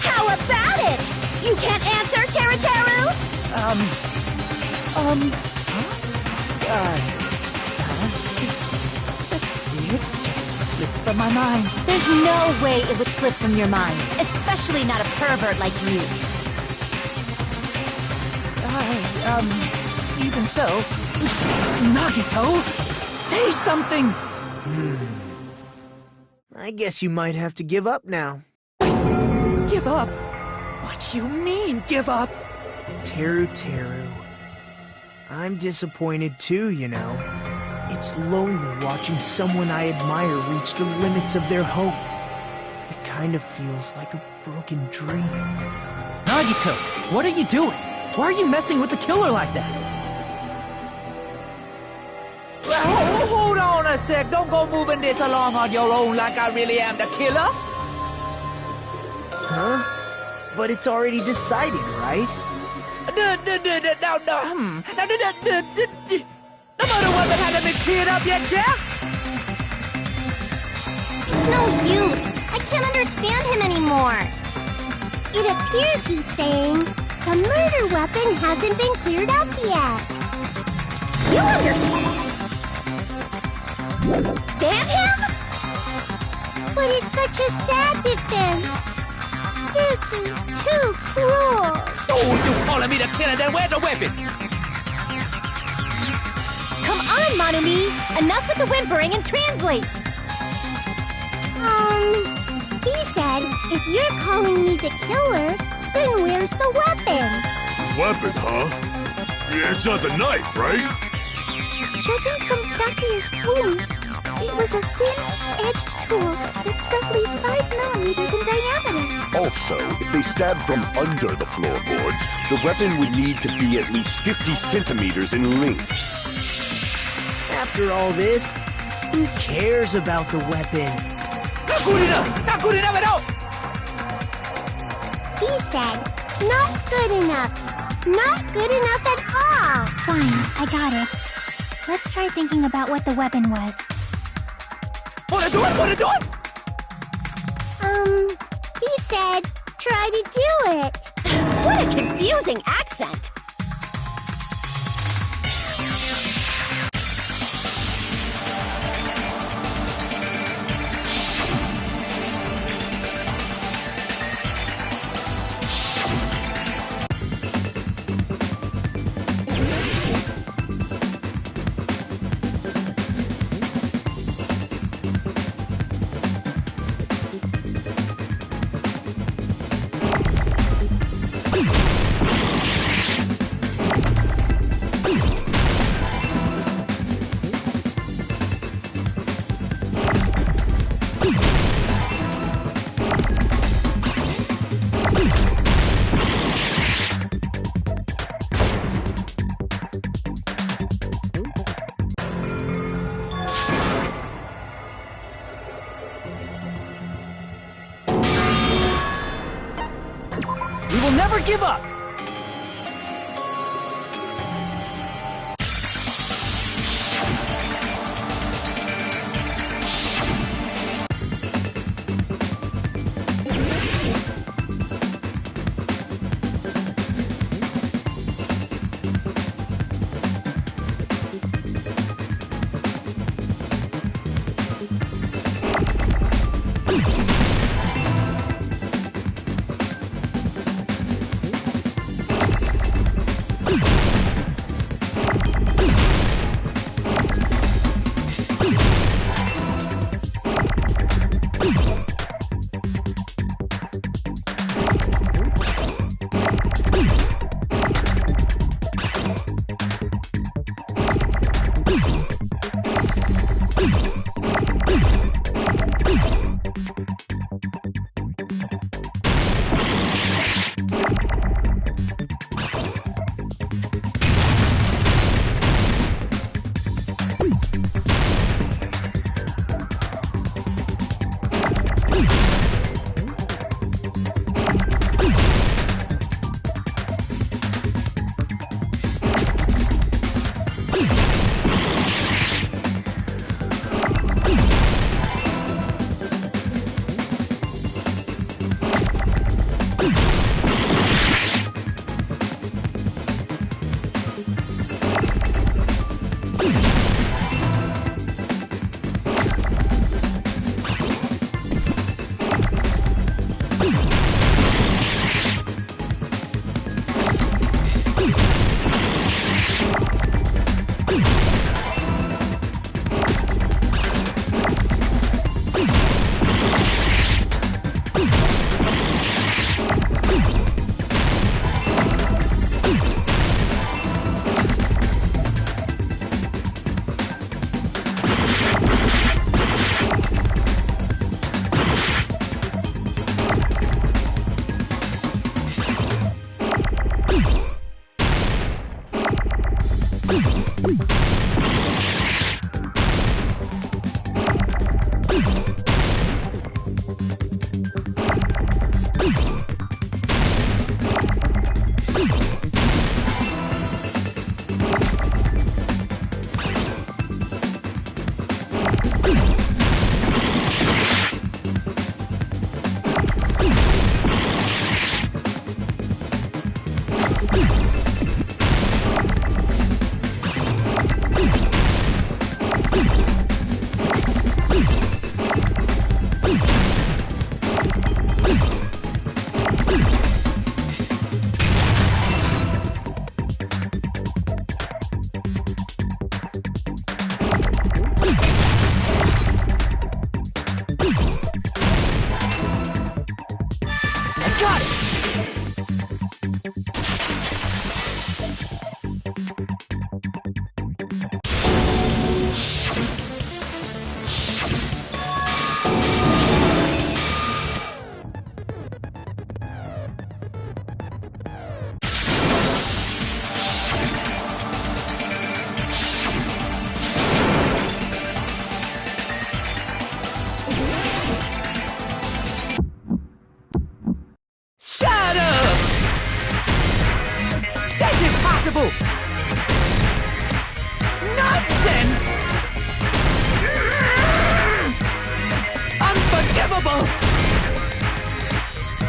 How about it? You can't answer, Teru? That's weird. Just slipped from my mind. There's no way it would slip from your mind, especially not a pervert like you. Even so. Nagito, say something! I guess you might have to give up now. Give up? What do you mean, give up? Teru. I'm disappointed too, you know. It's lonely watching someone I admire reach the limits of their hope. It kind of feels like a broken dream. Nagito, what are you doing? Why are you messing with the killer like that? Hold on a sec. Don't go moving this along on your own like I really am the killer. Huh? But it's already decided, right? The murder weapon hasn't been cleared up yet, Chef? It's no use. I can't understand him anymore. It appears he's saying the murder weapon hasn't been cleared up yet. You understand him? But it's such a sad defense. This is too cruel. Oh, you calling me the killer, then where's the weapon? Come on, Manumi. Enough with the whimpering and translate. He said, if you're calling me the killer, then where's the weapon? Weapon, huh? It's not the knife, right? Judging from Kakuya's wounds, it was a thin-edged tool that's roughly 5 millimeters in diameter. Also, if they stabbed from under the floorboards, the weapon would need to be at least 50 centimeters in length. After all this, who cares about the weapon? Not good enough! Not good enough at all! He said, not good enough. Not good enough at all. Fine, I got it. Let's try thinking about what the weapon was. Wanna do it? He said, try to do it. What a confusing accent. We will never give up! Got it! Shut up! That's impossible! Nonsense! Unforgivable!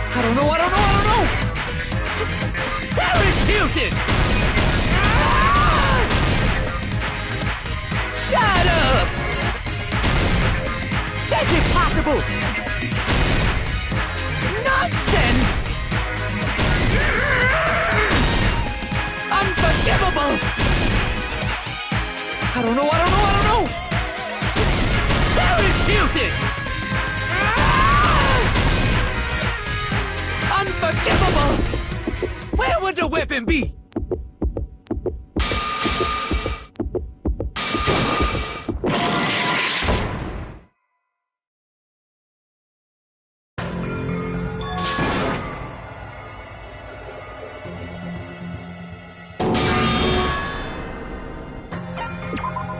I don't know! Paris Hilton! Shut up! That's impossible! Nonsense! Unforgivable! I don't know! Paris Hilton! Unforgivable! Where would the weapon be?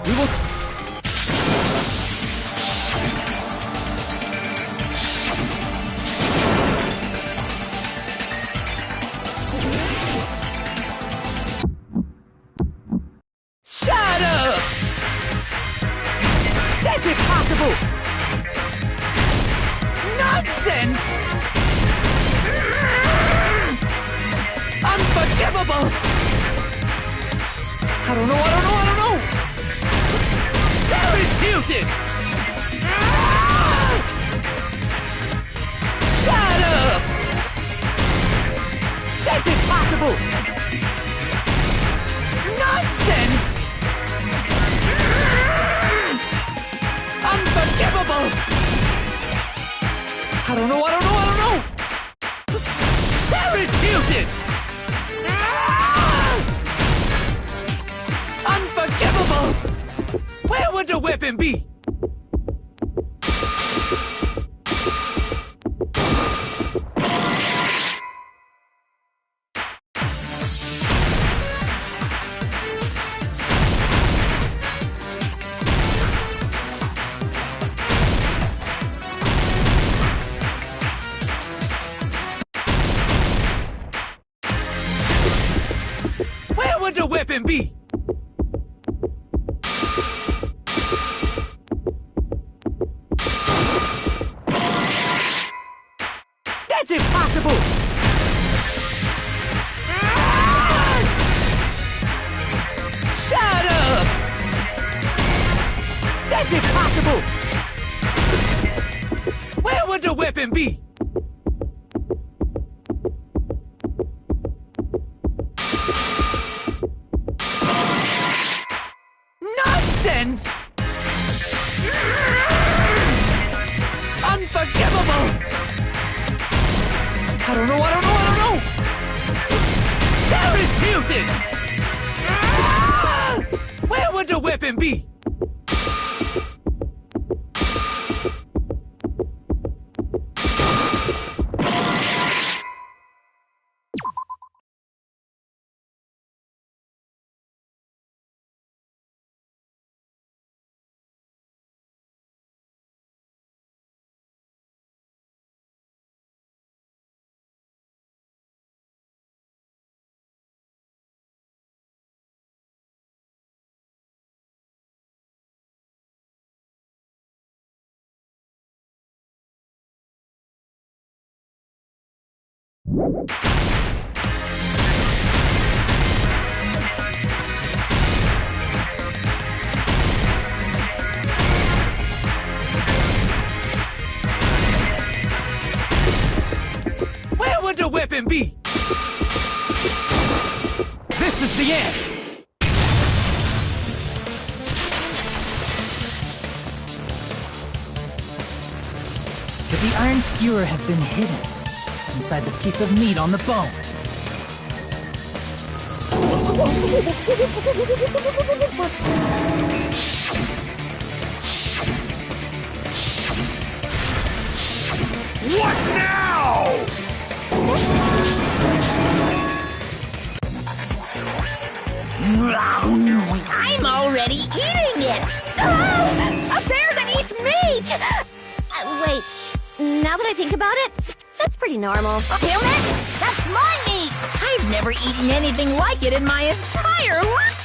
We will... Shut up! That's impossible! Nonsense! Unforgivable! I don't know! Paris Hilton! Shut up! That's impossible! Nonsense! Unforgivable! I don't know! Paris Hilton! Unforgivable! Where would the weapon be? Where would the weapon be? That's impossible! Shut up! That's impossible! Where would the weapon be? Nonsense! Unforgivable! I don't know! Paris Hilton! Where would the weapon be? Where would the weapon be? This is the end! Could the iron skewer have been hidden? inside the piece of meat on the bone. What now? I'm already eating it! Ah! A bear that eats meat! Wait, now that I think about it, that's pretty normal. Damn it! That's my meat! I've never eaten anything like it in my entire life!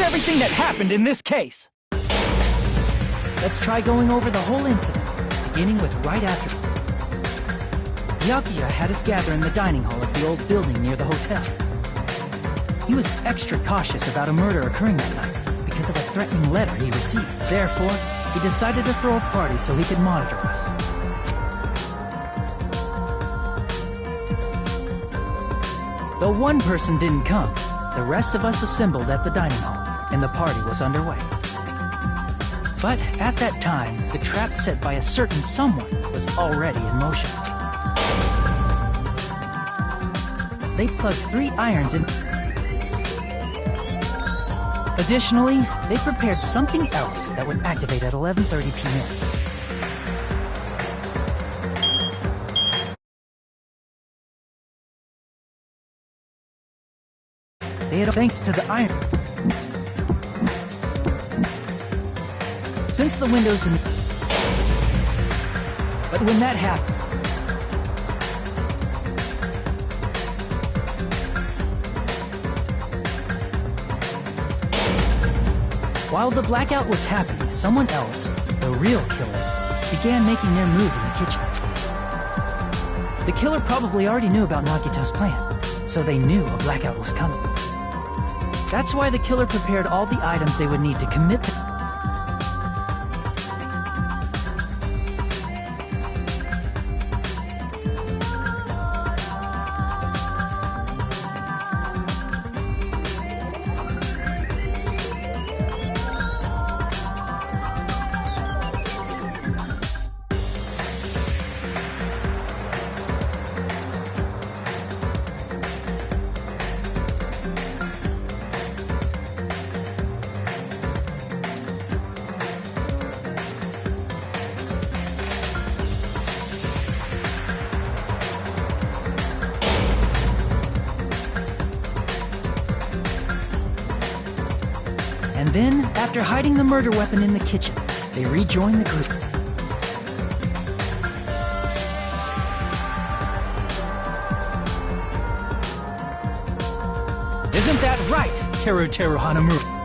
Everything that happened in this case. Let's try going over the whole incident, beginning with right after. Byakuya had us gather in the dining hall of the old building near the hotel. He was extra cautious about a murder occurring that night because of a threatening letter he received. Therefore, he decided to throw a party so he could monitor us. Though one person didn't come, the rest of us assembled at the dining hall, and the party was underway. But at that time, the trap set by a certain someone was already in motion. They plugged 3 irons in. Additionally, they prepared something else that would activate at 11:30 p.m. They had, thanks to the iron. Since the windows in the... But when that happened, While the blackout was happening, someone else, the real killer, began making their move in the kitchen. The killer probably already knew about Nagito's plan, so they knew a blackout was coming. That's why the killer prepared all the items they would need to commit the... And then, after hiding the murder weapon in the kitchen, they rejoined the group. Isn't that right, Teru Teru Hanamura?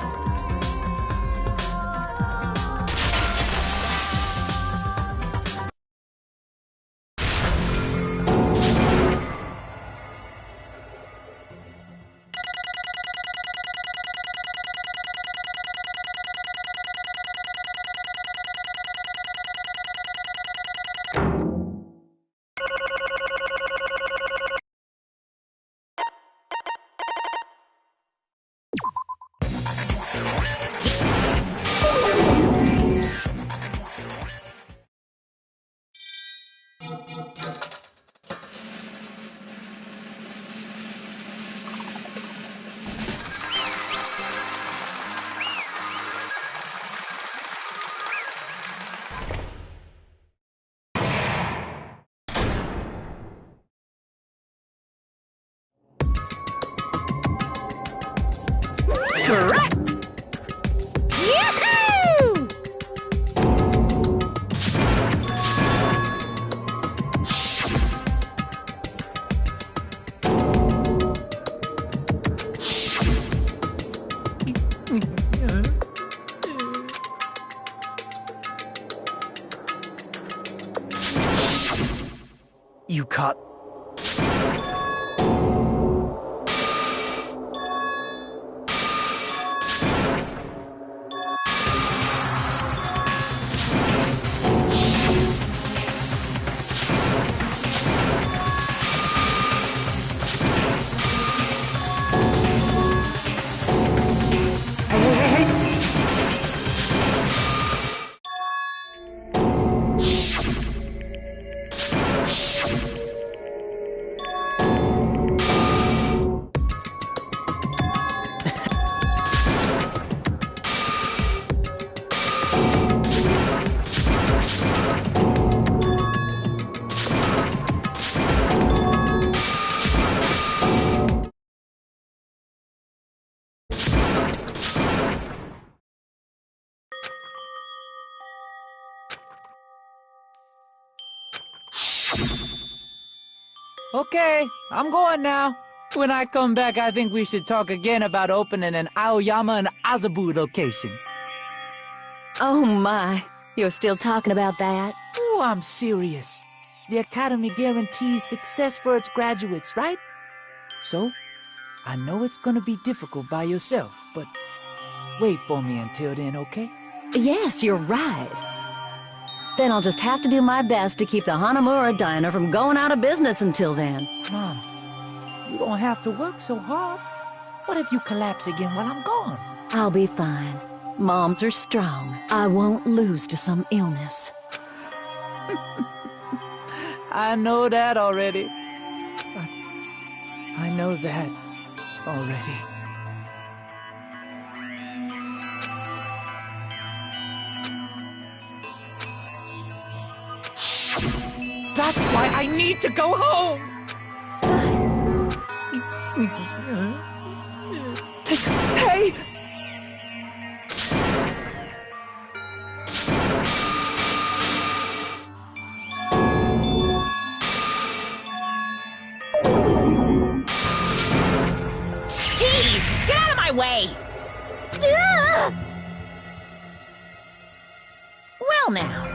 Correct! Yahoo! You caught... Okay, I'm going now. When I come back, I think we should talk again about opening an Aoyama and Azabu location. Oh my, you're still talking about that? Oh, I'm serious. The Academy guarantees success for its graduates, right? So, I know it's gonna be difficult by yourself, but wait for me until then, okay? Yes, you're right. Then I'll just have to do my best to keep the Hanamura Diner from going out of business until then. Mom, you don't have to work so hard. What if you collapse again while I'm gone? I'll be fine. Moms are strong. I won't lose to some illness. I know that already. I know that already. That's why I need to go home! Hey! Jeez! Get out of my way! now.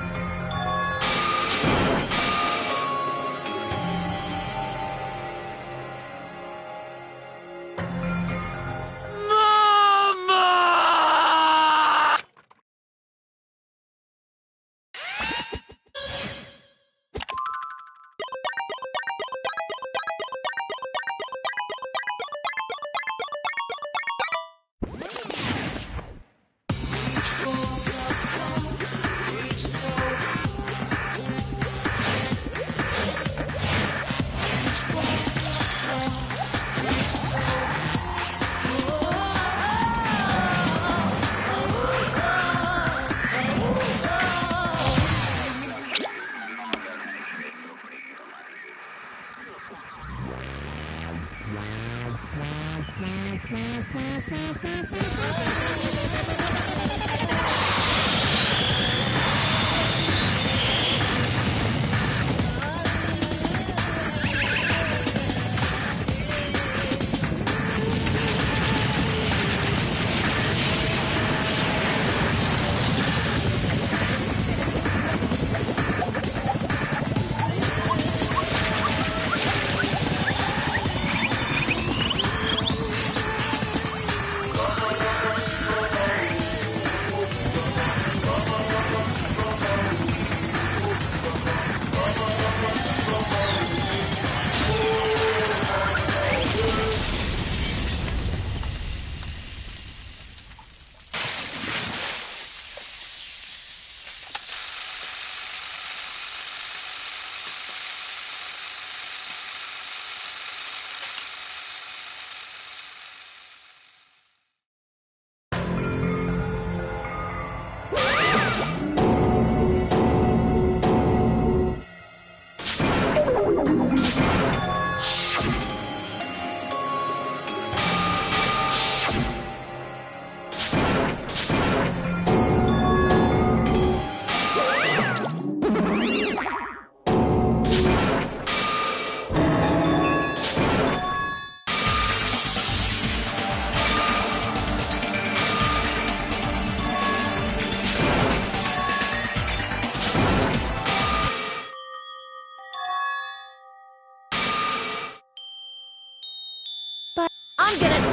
I'm gonna...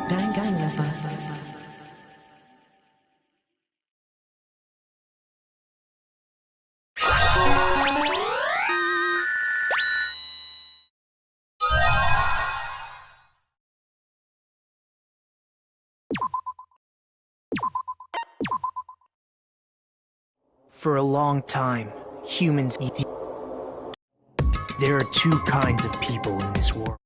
Danganronpa. For a long time, humans eat. There are two kinds of people in this world.